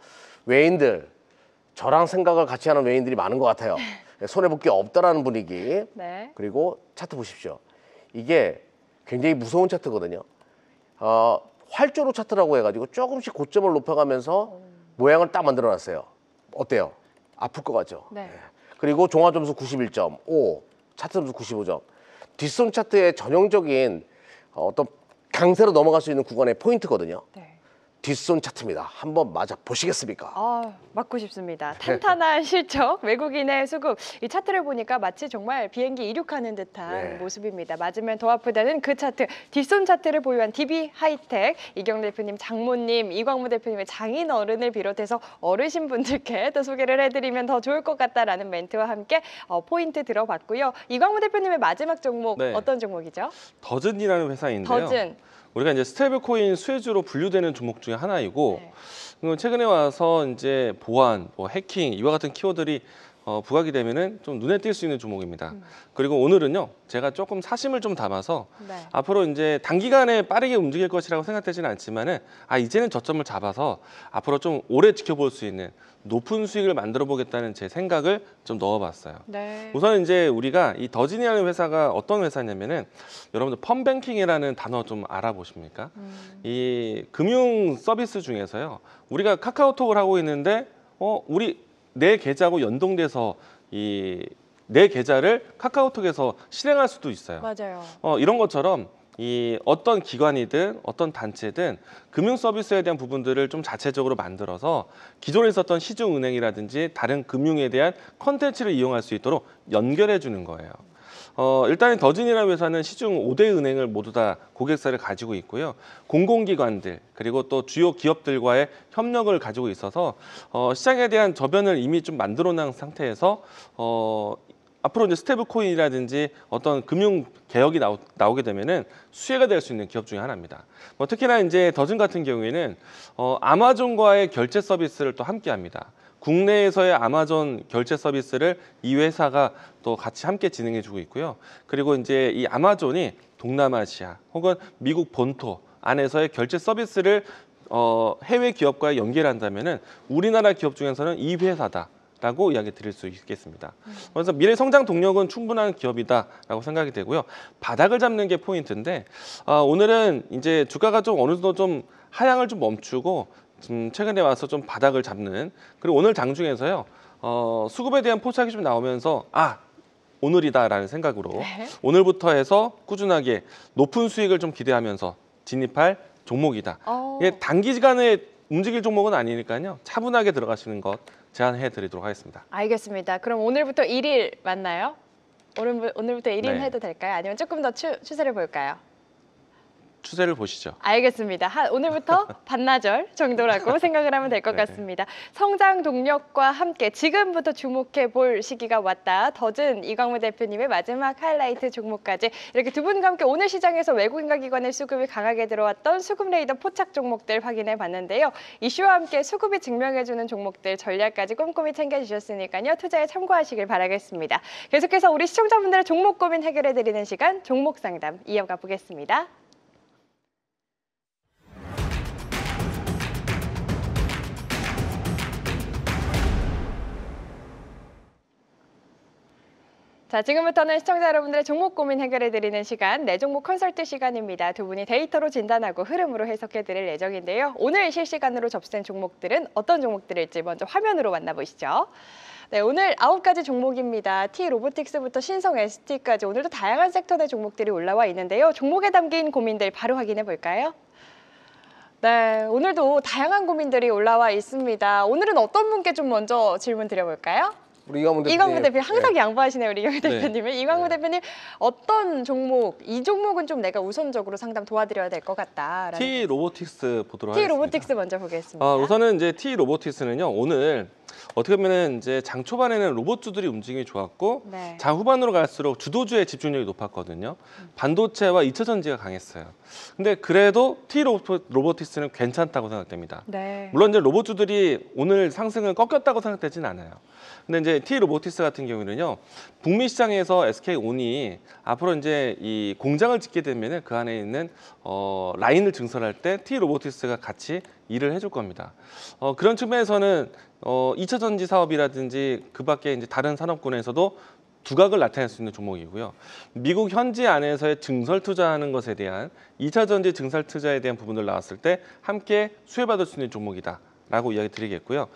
외인들, 저랑 생각을 같이 하는 외인들이 많은 것 같아요. 손해볼 게 없다라는 분위기. 네. 그리고 차트 보십시오. 이게 굉장히 무서운 차트거든요. 활조로 차트라고 해가지고 조금씩 고점을 높여가면서 모양을 딱 만들어놨어요. 어때요? 아플 것 같죠? 네. 그리고 종합점수 91.5, 차트 점수 95점. 뒷손 차트의 전형적인 어떤 강세로 넘어갈 수 있는 구간의 포인트거든요. 네. 뒷손 차트입니다. 한번 맞아 보시겠습니까? 맞고 싶습니다. 탄탄한 실적, 외국인의 수급. 이 차트를 보니까 마치 정말 비행기 이륙하는 듯한 네. 모습입니다. 맞으면 더 아프다는 그 차트, 뒷손 차트를 보유한 DB 하이텍, 이경 대표님, 장모님, 이광무 대표님의 장인 어른을 비롯해서 어르신분들께 또 소개를 해드리면 더 좋을 것 같다라는 멘트와 함께 포인트 들어봤고요. 이광무 대표님의 마지막 종목 네. 어떤 종목이죠? 더즌이라는 회사인데요. 더즌. 우리가 이제 스테이블 코인 수혜주로 분류되는 종목 중에 하나이고 최근에 와서 이제 보안, 뭐 해킹 이와 같은 키워드들이 부각이 되면은 좀 눈에 띌 수 있는 종목입니다. 그리고 오늘은요, 제가 조금 사심을 좀 담아서 네. 앞으로 이제 단기간에 빠르게 움직일 것이라고 생각되지는 않지만은 이제는 저점을 잡아서 앞으로 좀 오래 지켜볼 수 있는 높은 수익을 만들어 보겠다는 제 생각을 좀 넣어봤어요. 네. 우선 이제 우리가 이 더진이라는 회사가 어떤 회사냐면은 여러분들 펀뱅킹이라는 단어 좀 알아보십니까? 이 금융 서비스 중에서요, 우리가 카카오톡을 하고 있는데 우리 내 계좌하고 연동돼서 내 계좌를 카카오톡에서 실행할 수도 있어요. 맞아요. 이런 것처럼 이 어떤 기관이든 어떤 단체든 금융 서비스에 대한 부분들을 좀 자체적으로 만들어서 기존에 있었던 시중은행이라든지 다른 금융에 대한 컨텐츠를 이용할 수 있도록 연결해 주는 거예요. 일단 더진이라는 회사는 시중 5대 은행을 모두 다 고객사를 가지고 있고요. 공공기관들 그리고 또 주요 기업들과의 협력을 가지고 있어서 시장에 대한 저변을 이미 좀 만들어 놓은 상태에서 앞으로 이제 스테이블 코인이라든지 어떤 금융 개혁이 나오게 되면은 수혜가 될 수 있는 기업 중에 하나입니다. 특히나 이제 더진 같은 경우에는 아마존과의 결제 서비스를 또 함께 합니다. 국내에서의 아마존 결제 서비스를 이 회사가 또 같이 함께 진행해주고 있고요. 그리고 이제 이 아마존이 동남아시아 혹은 미국 본토 안에서의 결제 서비스를 해외 기업과 연결한다면은 우리나라 기업 중에서는 이 회사다. 라고 이야기 드릴 수 있겠습니다. 그래서 미래 성장 동력은 충분한 기업이다라고 생각이 되고요. 바닥을 잡는 게 포인트인데 오늘은 이제 주가가 좀 어느 정도 좀 하향을 좀 멈추고 최근에 와서 좀 바닥을 잡는, 그리고 오늘 장중에서요 수급에 대한 포착이 좀 나오면서 오늘이다라는 생각으로 오늘부터 해서 꾸준하게 높은 수익을 좀 기대하면서 진입할 종목이다. 이게 단기간에 움직일 종목은 아니니까요. 차분하게 들어가시는 것 제안해 드리도록 하겠습니다. 알겠습니다. 그럼 오늘부터 1일 맞나요? 오늘부터 1일 네. 해도 될까요? 아니면 조금 더 추세를 볼까요? 추세를 보시죠. 알겠습니다. 오늘부터 반나절 정도라고 생각을 하면 될 것 네. 같습니다. 성장 동력과 함께 지금부터 주목해 볼 시기가 왔다. 더즌 이광무 대표님의 마지막 하이라이트 종목까지 이렇게 두 분과 함께 오늘 시장에서 외국인과 기관의 수급이 강하게 들어왔던 수급 레이더 포착 종목들 확인해 봤는데요. 이슈와 함께 수급이 증명해주는 종목들 전략까지 꼼꼼히 챙겨주셨으니까요. 투자에 참고하시길 바라겠습니다. 계속해서 우리 시청자분들의 종목 고민 해결해 드리는 시간 종목 상담 이어가 보겠습니다. 자, 지금부터는 시청자 여러분들의 종목 고민 해결해드리는 시간, 내 종목 컨설트 시간입니다. 두 분이 데이터로 진단하고 흐름으로 해석해드릴 예정인데요. 오늘 실시간으로 접수된 종목들은 어떤 종목들일지 먼저 화면으로 만나보시죠. 네, 오늘 9가지 종목입니다. T-로보틱스부터 신성 ST까지 오늘도 다양한 섹터 내 종목들이 올라와 있는데요. 종목에 담긴 고민들 바로 확인해 볼까요? 네, 오늘도 다양한 고민들이 올라와 있습니다. 오늘은 어떤 분께 좀 먼저 질문 드려볼까요? 우리 이광무 대표님 항상 양보하시네요. 우리 이광무 대표님은. 이광무 네. 대표님 어떤 종목, 이 종목은 좀 내가 우선적으로 상담 도와드려야 될 것 같다. T-로보틱스 보도록 하겠습니다. T-로보틱스 먼저 보겠습니다. 우선은 이제 T-로보틱스는요. 오늘 어떻게 보면 이제 장 초반에는 로봇주들이 움직임이 좋았고 네. 장 후반으로 갈수록 주도주의 집중력이 높았거든요. 반도체와 2차 전지가 강했어요. 근데 그래도 T-로보틱스는 괜찮다고 생각됩니다. 네. 물론 이제 로봇주들이 오늘 상승을 꺾였다고 생각되지는 않아요. 근데 이제 이제 T 로보틱스 같은 경우는요, 북미 시장에서 SK온이 앞으로 이제 이 공장을 짓게 되면은 그 안에 있는 라인을 증설할 때 T 로보틱스가 같이 일을 해줄 겁니다. 그런 측면에서는 2차 전지 사업이라든지 그밖에 이제 다른 산업군에서도 두각을 나타낼 수 있는 종목이고요. 미국 현지 안에서의 증설 투자하는 것에 대한 2차 전지 증설 투자에 대한 부분들 나왔을 때 함께 수혜받을 수 있는 종목이다. 라고 이야기 드리겠고요.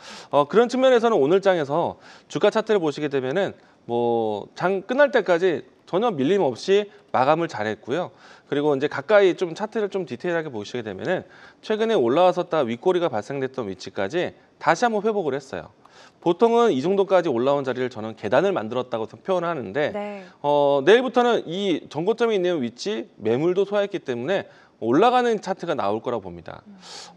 그런 측면에서는 오늘 장에서 주가 차트를 보시게 되면은 뭐 장 끝날 때까지 전혀 밀림 없이 마감을 잘했고요. 그리고 이제 가까이 좀 차트를 좀 디테일하게 보시게 되면은 최근에 올라왔었다 윗꼬리가 발생됐던 위치까지 다시 한번 회복을 했어요. 보통은 이 정도까지 올라온 자리를 저는 계단을 만들었다고 표현하는데 네. 내일부터는 이 전고점에 있는 위치 매물도 소화했기 때문에 올라가는 차트가 나올 거라고 봅니다.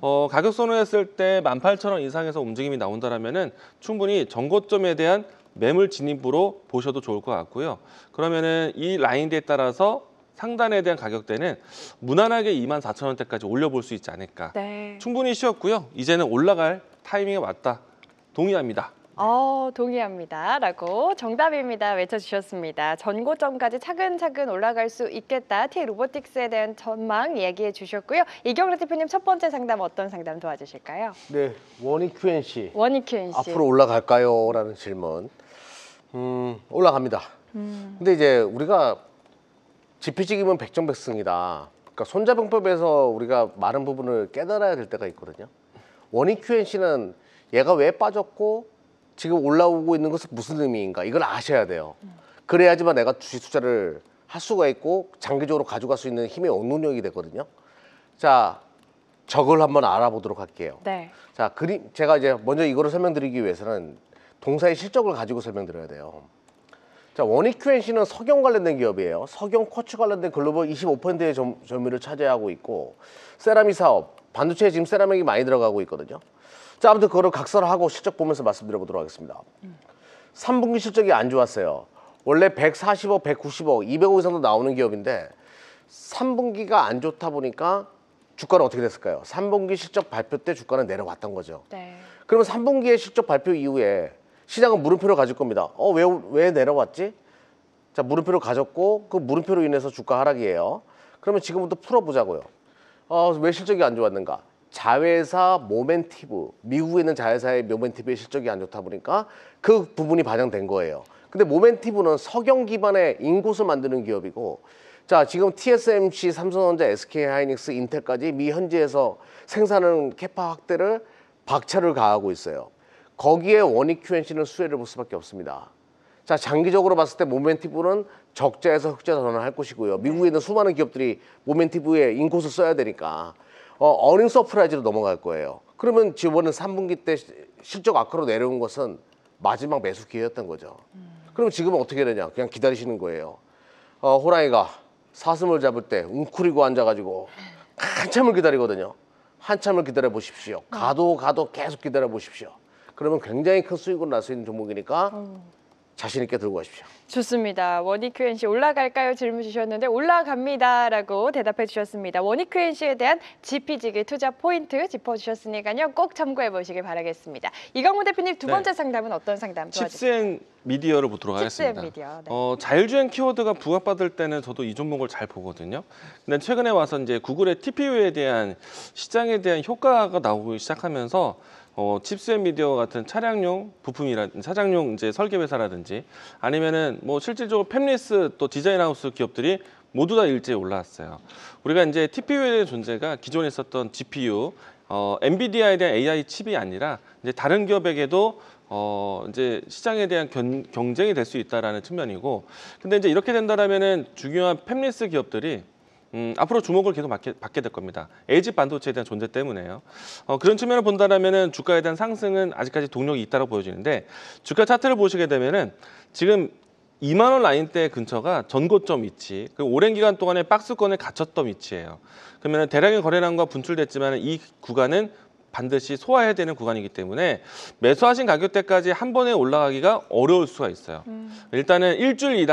가격선을 했을 때 18,000원 이상에서 움직임이 나온다면은 충분히 전고점에 대한 매물 진입으로 보셔도 좋을 것 같고요. 그러면은 이 라인대에 따라서 상단에 대한 가격대는 무난하게 24,000원대까지 올려볼 수 있지 않을까. 네. 충분히 쉬었고요. 이제는 올라갈 타이밍에 왔다. 동의합니다. 동의합니다. 라고 정답입니다. 외쳐주셨습니다. 전고점까지 차근차근 올라갈 수 있겠다. T 로보틱스에 대한 전망 얘기해 주셨고요. 이경래 대표님 첫 번째 상담 어떤 상담 도와주실까요? 네, 원익 QNC 원익 QNC. 앞으로 올라갈까요? 라는 질문. 올라갑니다. 근데 이제 우리가 지피지기면 백전백승이다. 그러니까 손자병법에서 우리가 많은 부분을 깨달아야 될 때가 있거든요. 원익 QNC는 얘가 왜 빠졌고 지금 올라오고 있는 것은 무슨 의미인가, 이걸 아셔야 돼요. 그래야지만 내가 주식 투자를 할 수가 있고 장기적으로 가져갈 수 있는 힘의 원동력이 되거든요. 자, 저걸 한번 알아보도록 할게요. 네. 자, 제가 이제 먼저 이거를 설명드리기 위해서는 동사의 실적을 가지고 설명드려야 돼요. 자, 원익 QNC는 석영 관련된 기업이에요. 석영 쿼츠 관련된 글로벌 25%의 점유율을 차지하고 있고, 세라믹 사업, 반도체에 지금 세라믹이 많이 들어가고 있거든요. 자, 아무튼 그거를 각설하고 실적 보면서 말씀드려보도록 하겠습니다. 3분기 실적이 안 좋았어요. 원래 140억, 190억, 200억 이상도 나오는 기업인데 3분기가 안 좋다 보니까 주가는 어떻게 됐을까요? 3분기 실적 발표 때 주가는 내려왔던 거죠. 네. 그러면 3분기의 실적 발표 이후에 시장은 물음표를 가질 겁니다. 왜 내려왔지? 자, 물음표를 가졌고 그 물음표로 인해서 주가 하락이에요. 그러면 지금부터 풀어보자고요. 왜 실적이 안 좋았는가? 자회사 모멘티브, 미국에 있는 자회사의 모멘티브의 실적이 안 좋다 보니까 그 부분이 반영된 거예요. 근데 모멘티브는 석영 기반의 인곳을 만드는 기업이고, 자, 지금 TSMC, 삼성전자, SK하이닉스, 인텔까지 미 현지에서 생산하는 캐파 확대를 박차를 가하고 있어요. 거기에 원익 QNC는 수혜를 볼 수밖에 없습니다. 자, 장기적으로 봤을 때 모멘티브는 적자에서 흑자 전환을 할 것이고요. 미국에 있는 수많은 기업들이 모멘티브에 인곳을 써야 되니까 어닝 서프라이즈로 넘어갈 거예요. 그러면 지원은 3분기 때 실적 악화로 내려온 것은 마지막 매수 기회였던 거죠. 그럼 지금은 어떻게 되냐? 그냥 기다리시는 거예요. 호랑이가 사슴을 잡을 때 웅크리고 앉아가지고 한참을 기다리거든요. 한참을 기다려 보십시오. 가도 계속 기다려 보십시오. 그러면 굉장히 큰 수익으로 날 수 있는 종목이니까 자신 있게 들고 가십시오. 좋습니다. 원익 QNC 올라갈까요? 질문 주셨는데 올라갑니다라고 대답해 주셨습니다. 원익 QNC에 대한 지피지기 투자 포인트 짚어주셨으니까요. 꼭 참고해 보시길 바라겠습니다. 이강훈 대표님 두 번째 상담은 어떤 상담 도와주실까요? 칩스앤 미디어를 보도록 칩스앤 하겠습니다. 미디어. 네. 자율주행 키워드가 부각받을 때는 저도 이 종목을 잘 보거든요. 근데 최근에 와서 이제 구글의 TPU에 대한 시장에 대한 효과가 나오기 시작하면서 칩스앤 미디어 같은 차량용 부품이라든지 차량용 이제 설계 회사라든지 아니면은 뭐 실질적으로 팹리스 또 디자인하우스 기업들이 모두 다 일제히 올라왔어요. 우리가 이제 TPU의 존재가 기존에 있었던 GPU, 엔비디아에 대한 AI 칩이 아니라 이제 다른 기업에게도 이제 시장에 대한 경쟁이 될 수 있다라는 측면이고, 근데 이제 이렇게 된다라면은 중요한 팹리스 기업들이 앞으로 주목을 계속 받게 될 겁니다. LG 반도체에 대한 존재 때문에요. 그런 측면을 본다면은 주가에 대한 상승은 아직까지 동력이 있다고 보여지는데, 주가 차트를 보시게 되면은 지금 2만 원 라인대 근처가 전고점 위치, 그리고 오랜 기간 동안에 박스권에 갇혔던 위치예요. 그러면 대량의 거래량과 분출됐지만 이 구간은 반드시 소화해야 되는 구간이기 때문에 매수하신 가격대까지 한 번에 올라가기가 어려울 수가 있어요. 일단은 일주일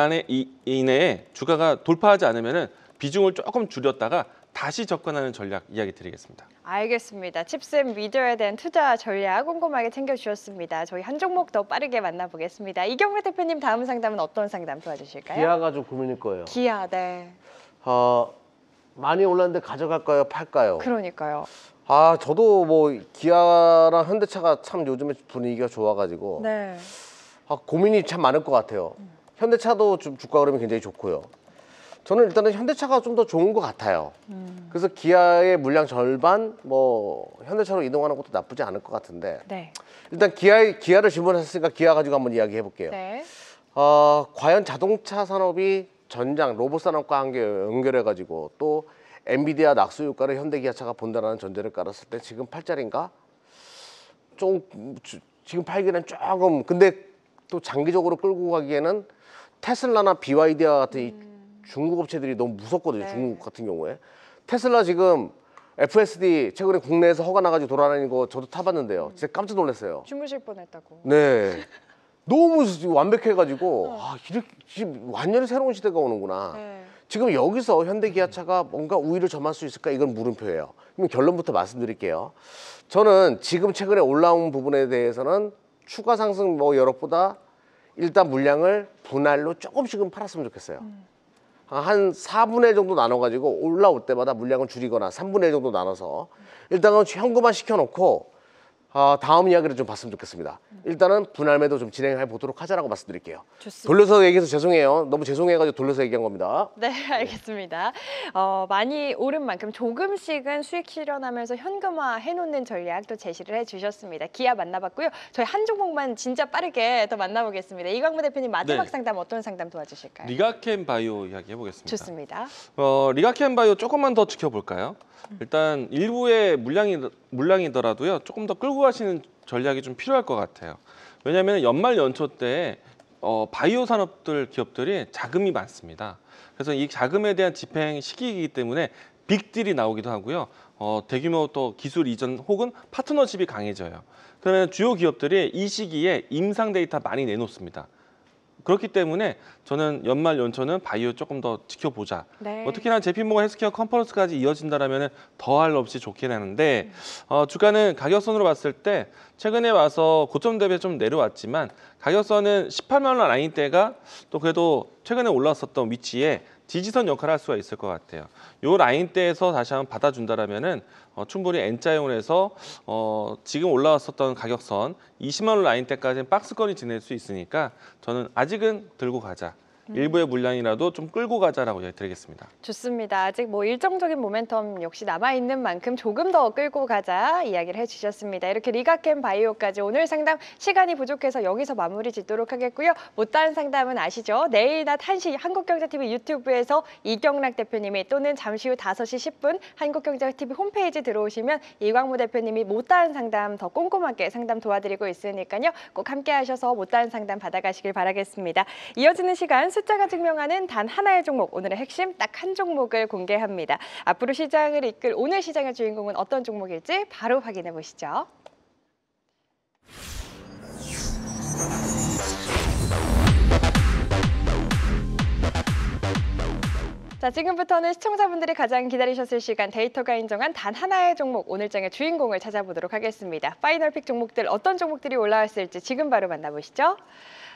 이내에 주가가 돌파하지 않으면은 비중을 조금 줄였다가 다시 접근하는 전략 이야기 드리겠습니다. 알겠습니다. 칩셋 미디어에 대한 투자 전략 꼼꼼하게 챙겨주셨습니다. 저희 한 종목 더 빠르게 만나보겠습니다. 이경래 대표님 다음 상담은 어떤 상담 도와주실까요? 기아가 좀 고민일 거예요. 기아, 네. 많이 올랐는데 가져갈까요? 팔까요? 그러니까요. 저도 뭐 기아랑 현대차가 참 요즘에 분위기가 좋아가지고 네. 고민이 참 많을 것 같아요. 현대차도 좀 주가 흐름이 굉장히 좋고요. 저는 일단은 현대차가 좀 더 좋은 것 같아요. 그래서 기아의 물량 절반 뭐 현대차로 이동하는 것도 나쁘지 않을 것 같은데 네. 일단 기아를 질문하셨으니까 기아 가지고 한번 이야기해 볼게요. 네. 과연 자동차 산업이 전장 로봇 산업과 함께 연결해 가지고 또 엔비디아 낙수 효과를 현대기아차가 본다라는 전제를 깔았을 때 지금 팔자리인가? 좀 지금 팔기는 조금 근데 또 장기적으로 끌고 가기에는 테슬라나 BYD와 같은 이 중국 업체들이 너무 무섭거든요. 네. 중국 같은 경우에 테슬라 지금 FSD 최근에 국내에서 허가 나가지고 돌아다니는 거 저도 타봤는데요. 진짜 깜짝 놀랐어요. 주무실 뻔했다고. 네. 너무 완벽해가지고 이렇게 지금 완전히 새로운 시대가 오는구나. 네. 지금 여기서 현대기아차가 뭔가 우위를 점할 수 있을까? 이건 물음표예요. 그럼 결론부터 말씀드릴게요. 저는 지금 최근에 올라온 부분에 대해서는 추가 상승 뭐 여력보다 일단 물량을 분할로 조금씩은 팔았으면 좋겠어요. 한 4분의 1 정도 나눠가지고 올라올 때마다 물량을 줄이거나 3분의 1 정도 나눠서 일단은 현금화 시켜놓고 다음 이야기를 좀 봤으면 좋겠습니다. 일단은 분할 매도 좀 진행해 보도록 하자라고 말씀드릴게요. 좋습니다. 돌려서 얘기해서 죄송해요. 너무 죄송해가지고 돌려서 얘기한 겁니다. 네, 알겠습니다. 많이 오른 만큼 조금씩은 수익 실현하면서 현금화 해놓는 전략 또 제시를 해주셨습니다. 기아 만나봤고요. 저희 한 종목만 진짜 빠르게 더 만나보겠습니다. 이광무 대표님 마지막 네. 상담 어떤 상담 도와주실까요? 리가켄 바이오 이야기 해보겠습니다. 좋습니다. 리가켄 바이오 조금만 더 지켜볼까요? 일단 일부의 물량이더라도요 조금 더 끌고 가시는 전략이 좀 필요할 것 같아요. 왜냐하면 연말 연초 때 바이오 산업들 기업들이 자금이 많습니다. 그래서 이 자금에 대한 집행 시기이기 때문에 빅딜이 나오기도 하고요. 대규모 또 기술 이전 혹은 파트너십이 강해져요. 그러면 주요 기업들이 이 시기에 임상 데이터 많이 내놓습니다. 그렇기 때문에 저는 연말 연초는 바이오 조금 더 지켜보자. 네. 특히나 제피모건 헬스케어 컨퍼런스까지 이어진다라면 더할 없이 좋긴 하는데 주가는 가격선으로 봤을 때 최근에 와서 고점 대비 좀 내려왔지만 가격선은 18만 원 라인대가 또 그래도 최근에 올라왔었던 위치에 지지선 역할을 할 수가 있을 것 같아요. 요 라인대에서 다시 한번 받아준다라면은 충분히 N자형에서 지금 올라왔었던 가격선 20만 원 라인대까지는 박스권이 지낼 수 있으니까 저는 아직은 들고 가자. 일부의 물량이라도 좀 끌고 가자라고 드리겠습니다. 좋습니다. 아직 뭐 일정적인 모멘텀 역시 남아있는 만큼 조금 더 끌고 가자 이야기를 해주셨습니다. 이렇게 리가켄 바이오까지 오늘 상담 시간이 부족해서 여기서 마무리 짓도록 하겠고요. 못다한 상담은 아시죠? 내일 낮 1시 한국경제TV 유튜브에서 이경락 대표님이 또는 잠시 후 5시 10분 한국경제TV 홈페이지 들어오시면 이광무 대표님이 못다한 상담 더 꼼꼼하게 상담 도와드리고 있으니까요. 꼭 함께 하셔서 못다한 상담 받아가시길 바라겠습니다. 이어지는 시간 숫자가 증명하는 단 하나의 종목, 오늘의 핵심 딱 한 종목을 공개합니다. 앞으로 시장을 이끌 오늘 시장의 주인공은 어떤 종목일지 바로 확인해 보시죠. 자, 지금부터는 시청자분들이 가장 기다리셨을 시간 데이터가 인정한 단 하나의 종목, 오늘장의 주인공을 찾아보도록 하겠습니다. 파이널 픽 종목들 어떤 종목들이 올라왔을지 지금 바로 만나보시죠.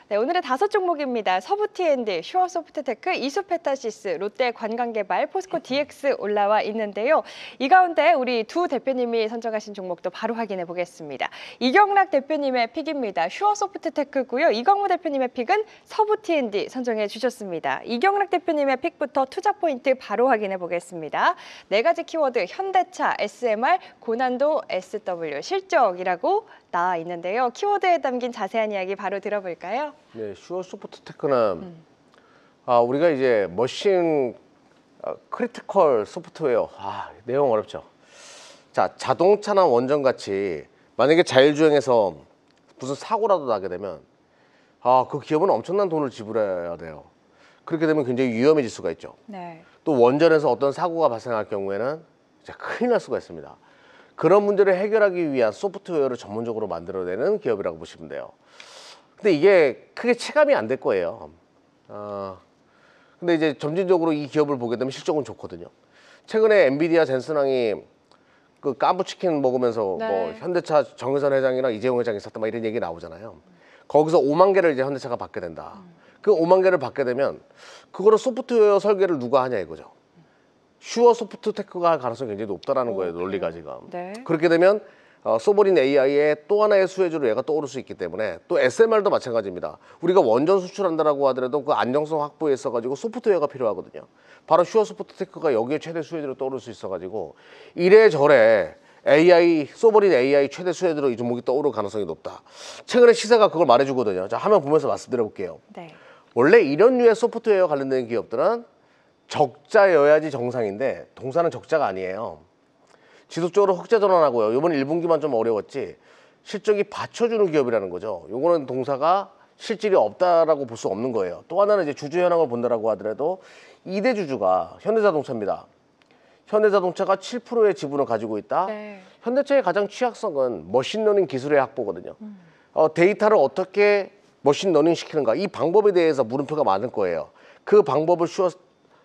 네, 오늘의 5종목입니다. 서부T&D, 슈어소프트테크, 이수페타시스, 롯데 관광개발, 포스코 DX 올라와 있는데요. 이 가운데 우리 두 대표님이 선정하신 종목도 바로 확인해 보겠습니다. 이경락 대표님의 픽입니다. 슈어소프트테크고요. 이광무 대표님의 픽은 서부T&D 선정해 주셨습니다. 이경락 대표님의 픽부터 투자 포인트 바로 확인해 보겠습니다. 4가지 키워드 현대차, SMR, 고난도, SW, 실적이라고 나와 있는데요. 키워드에 담긴 자세한 이야기 바로 들어볼까요? 네, 슈어소프트테크는 우리가 이제 머신 크리티컬 소프트웨어 내용 어렵죠. 자, 자동차나 원전 같이 만약에 자율주행에서 무슨 사고라도 나게 되면 그 기업은 엄청난 돈을 지불해야 돼요. 그렇게 되면 굉장히 위험해질 수가 있죠. 네. 또 원전에서 어떤 사고가 발생할 경우에는 이제 큰일 날 수가 있습니다. 그런 문제를 해결하기 위한 소프트웨어를 전문적으로 만들어내는 기업이라고 보시면 돼요. 근데 이게 크게 체감이 안 될 거예요. 근데 이제 점진적으로 이 기업을 보게 되면 실적은 좋거든요. 최근에 엔비디아 젠슨왕이 그 깐부치킨 먹으면서 네. 뭐 현대차 정의선 회장이랑 이재용 회장이 있었다 막 이런 얘기 나오잖아요. 거기서 5만 개를 이제 현대차가 받게 된다. 그 5만 개를 받게 되면 그거를 소프트웨어 설계를 누가 하냐 이거죠. 슈어 소프트테크가 할 가능성이 굉장히 높다라는 거예요. 논리가 지금. 네. 그렇게 되면 소버린 AI의 또 하나의 수혜주로 얘가 떠오를 수 있기 때문에 또 SMR도 마찬가지입니다. 우리가 원전 수출한다라고 하더라도 그 안정성 확보에 있어가지고 소프트웨어가 필요하거든요. 바로 슈어 소프트테크가 여기에 최대 수혜주로 떠오를 수 있어가지고 이래저래 AI, 소버린 AI 최대 수혜주로 이 종목이 떠오를 가능성이 높다. 최근에 시세가 그걸 말해주거든요. 자, 화면 보면서 말씀드려볼게요. 네. 원래 이런 류의 소프트웨어 관련된 기업들은 적자여야지 정상인데 동사는 적자가 아니에요. 지속적으로 흑자 전환하고요. 이번 1분기만 좀 어려웠지 실적이 받쳐주는 기업이라는 거죠. 요거는 동사가 실질이 없다라고 볼 수 없는 거예요. 또 하나는 이제 주주 현황을 본다라고 하더라도 2대 주주가 현대자동차입니다. 현대자동차가 7%의 지분을 가지고 있다. 네. 현대차의 가장 취약성은 머신러닝 기술의 확보거든요. 데이터를 어떻게 머신러닝 시키는가 이 방법에 대해서 물음표가 많을 거예요. 그 방법을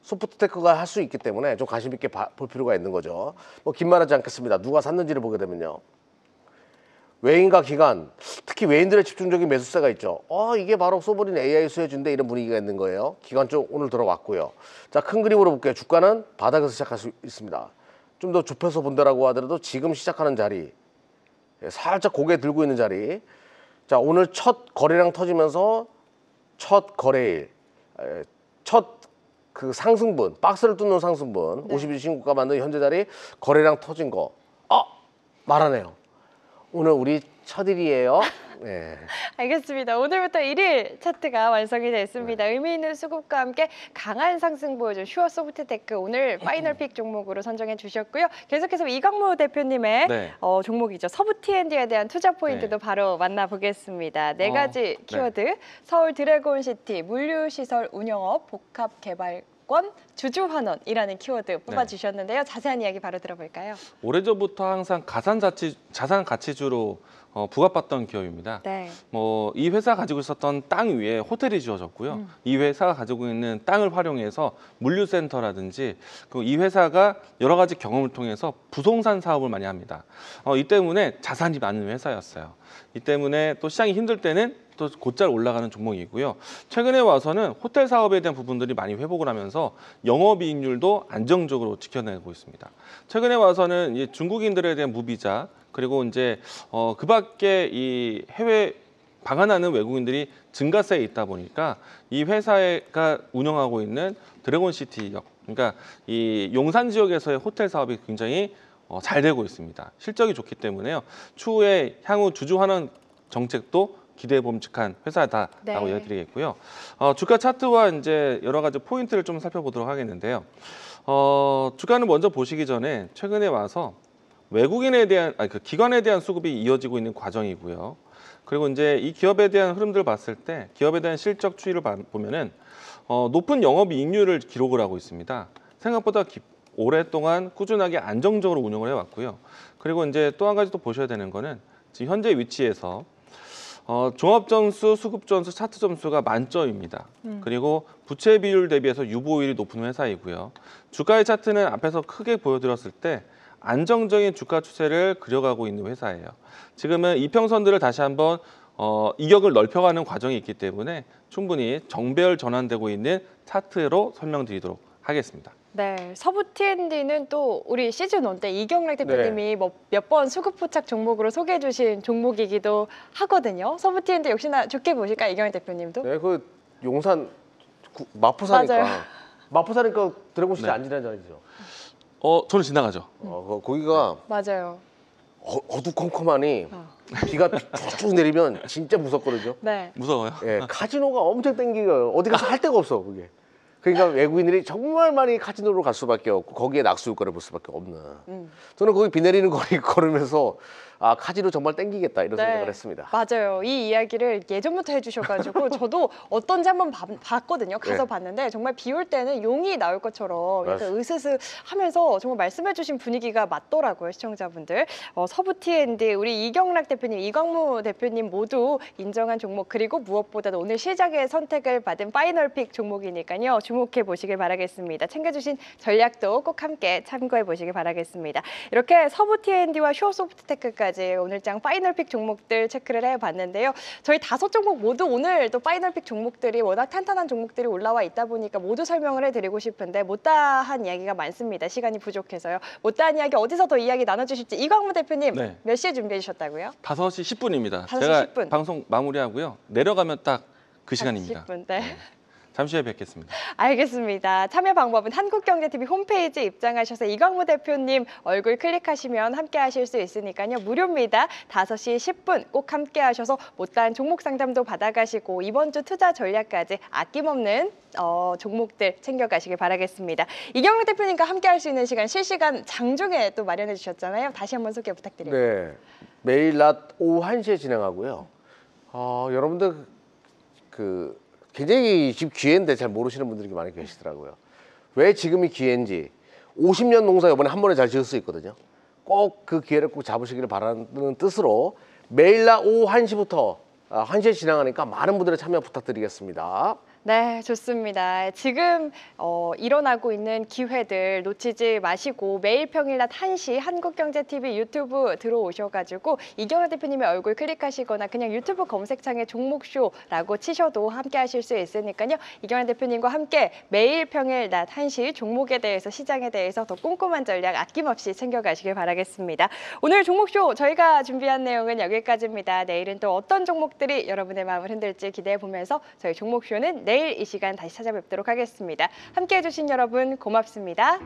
소프트테크가 할 수 있기 때문에 좀 관심 있게 볼 필요가 있는 거죠. 뭐 긴 말하지 않겠습니다. 누가 샀는지를 보게 되면요. 외인과 기관, 특히 외인들의 집중적인 매수세가 있죠. 이게 바로 소버린 AI 수혜주인데 이런 분위기가 있는 거예요. 기관 쪽 오늘 들어왔고요. 자, 큰 그림으로 볼게요. 주가는 바닥에서 시작할 수 있습니다. 좀 더 좁혀서 본다라고 하더라도 지금 시작하는 자리, 살짝 고개 들고 있는 자리. 자, 오늘 첫 거래량 터지면서 첫 거래일, 첫 그 상승분, 박스를 뚫는 상승분, 52주 신고가 만든 현재 자리 거래량 터진 거. 말하네요. 오늘 우리 첫 일이에요. 네. 알겠습니다. 오늘부터 1일 차트가 완성이 됐습니다. 의미 있는 수급과 함께 강한 상승 보여준 슈어 소프트테크 오늘 파이널 픽 종목으로 선정해 주셨고요. 계속해서 이광무 대표님의 네. 종목이죠. 서부 T&D에 대한 투자 포인트도 네. 바로 만나보겠습니다. 네 가지 키워드, 서울 드래곤시티, 물류시설 운영업, 복합개발권, 주주환원이라는 키워드 뽑아주셨는데요. 자세한 이야기 바로 들어볼까요? 오래전부터 항상 자산 가치주로 부각받던 기업입니다. 네. 뭐 이 회사 가지고 있었던 땅 위에 호텔이 지어졌고요. 이 회사가 가지고 있는 땅을 활용해서 물류센터라든지 그리고 이 회사가 여러 가지 경험을 통해서 부동산 사업을 많이 합니다. 이 때문에 자산이 많은 회사였어요. 이 때문에 또 시장이 힘들 때는 또 곧잘 올라가는 종목이고요. 최근에 와서는 호텔 사업에 대한 부분들이 많이 회복을 하면서 영업이익률도 안정적으로 지켜내고 있습니다. 최근에 와서는 이제 중국인들에 대한 무비자 그리고 이제 그밖에 이 해외 방한하는 외국인들이 증가세에 있다 보니까 이 회사가 운영하고 있는 드래곤시티역, 그러니까 이 용산 지역에서의 호텔 사업이 굉장히 잘 되고 있습니다. 실적이 좋기 때문에요. 추후에 향후 주주 환원 정책도 기대해 봄직한 회사다라고 네. 이야기드리겠고요. 주가 차트와 이제 여러 가지 포인트를 좀 살펴보도록 하겠는데요. 주가는 먼저 보시기 전에 최근에 와서 외국인에 대한 그 기관에 대한 수급이 이어지고 있는 과정이고요. 그리고 이제 이 기업에 대한 흐름들을 봤을 때 기업에 대한 실적 추이를 보면은 높은 영업이익률을 기록을 하고 있습니다. 생각보다 오랫동안 꾸준하게 안정적으로 운영을 해왔고요. 그리고 이제 또 한 가지 또 보셔야 되는 거는 지금 현재 위치에서 종합점수, 수급점수, 차트 점수가 만점입니다. 그리고 부채 비율 대비해서 유보율이 높은 회사이고요. 주가의 차트는 앞에서 크게 보여드렸을 때 안정적인 주가 추세를 그려가고 있는 회사예요. 지금은 이평선들을 다시 한번 이격을 넓혀가는 과정이 있기 때문에 충분히 정배열 전환되고 있는 차트로 설명드리도록 하겠습니다. 네, 서부 T&D는 또 우리 시즌 1 때 이경락 대표님이 뭐 몇 번 수급 포착 종목으로 소개해 주신 종목이기도 하거든요. 서부 T&D 역시나 좋게 보실까요, 이경락 대표님도? 네, 그 용산 마포 사니까 맞아요. 마포 사니까 드래곤시티 네. 안 지나는 자리죠. 저는 지나가죠. 거기가 맞아요. 어두컴컴하니 비가 쭉쭉 내리면 진짜 무섭거든요. 네. 무서워요. 예, 카지노가 엄청 땡기고요. 어디 가서 할 데가 없어 그게. 그러니까 외국인들이 정말 많이 카지노로 갈 수밖에 없고 거기에 낙수효과를 볼 수밖에 없는. 저는 거기 비 내리는 거리 걸으면서 카지노 정말 땡기겠다 이런 네. 생각을 했습니다. 맞아요. 이 이야기를 예전부터 해주셔가지고 저도 어떤지 한번 봤거든요. 가서 네. 봤는데 정말 비 올 때는 용이 나올 것처럼 약간 맞습니다. 으스스 하면서 정말 말씀해주신 분위기가 맞더라고요, 시청자분들. 서부 T&D 우리 이경락 대표님, 이광무 대표님 모두 인정한 종목, 그리고 무엇보다도 오늘 시작에 선택을 받은 파이널픽 종목이니까요. 주목해 보시길 바라겠습니다. 챙겨주신 전략도 꼭 함께 참고해 보시길 바라겠습니다. 이렇게 서부 T&D와 슈어소프트테크까지 오늘장 파이널픽 종목들 체크를 해봤는데요. 저희 5종목 모두 오늘 또 파이널픽 종목들이 워낙 탄탄한 종목들이 올라와 있다 보니까 모두 설명을 해드리고 싶은데 못다한 이야기가 많습니다. 시간이 부족해서요. 못다한 이야기 어디서 더 이야기 나눠주실지 이광무 대표님 네. 몇 시에 준비해 주셨다고요? 5시 10분입니다. 5시 제가 10분. 방송 마무리하고요. 내려가면 딱 그 시간입니다. 10분, 네. 잠시 후에 뵙겠습니다. 알겠습니다. 참여 방법은 한국경제TV 홈페이지 입장하셔서 이광무 대표님 얼굴 클릭하시면 함께 하실 수 있으니까요. 무료입니다. 5시 10분 꼭 함께 하셔서 못다한 종목 상담도 받아가시고 이번 주 투자 전략까지 아낌없는 종목들 챙겨가시길 바라겠습니다. 이광무 대표님과 함께 할 수 있는 시간 실시간 장중에 또 마련해 주셨잖아요. 다시 한번 소개 부탁드립니다. 네, 매일 낮 오후 1시에 진행하고요. 여러분들 굉장히 지금 기회인데 잘 모르시는 분들이 많이 계시더라고요. 왜 지금이 기회인지 50년 농사 이번에 한 번에 잘 지을 수 있거든요. 꼭 그 기회를 꼭 잡으시기를 바라는 뜻으로 매일 낮 오후 1시부터 1시에 진행하니까 많은 분들의 참여 부탁드리겠습니다. 네, 좋습니다. 지금 일어나고 있는 기회들 놓치지 마시고 매일 평일 낮 1시 한국경제TV 유튜브 들어오셔가지고 이경락 대표님의 얼굴 클릭하시거나 그냥 유튜브 검색창에 종목쇼라고 치셔도 함께 하실 수 있으니까요. 이경락 대표님과 함께 매일 평일 낮 1시 종목에 대해서, 시장에 대해서 더 꼼꼼한 전략 아낌없이 챙겨가시길 바라겠습니다. 오늘 종목쇼 저희가 준비한 내용은 여기까지입니다. 내일은 또 어떤 종목들이 여러분의 마음을 흔들지 기대해보면서 저희 종목쇼는 내일 이 시간 다시 찾아뵙도록 하겠습니다. 함께해 주신 여러분 고맙습니다.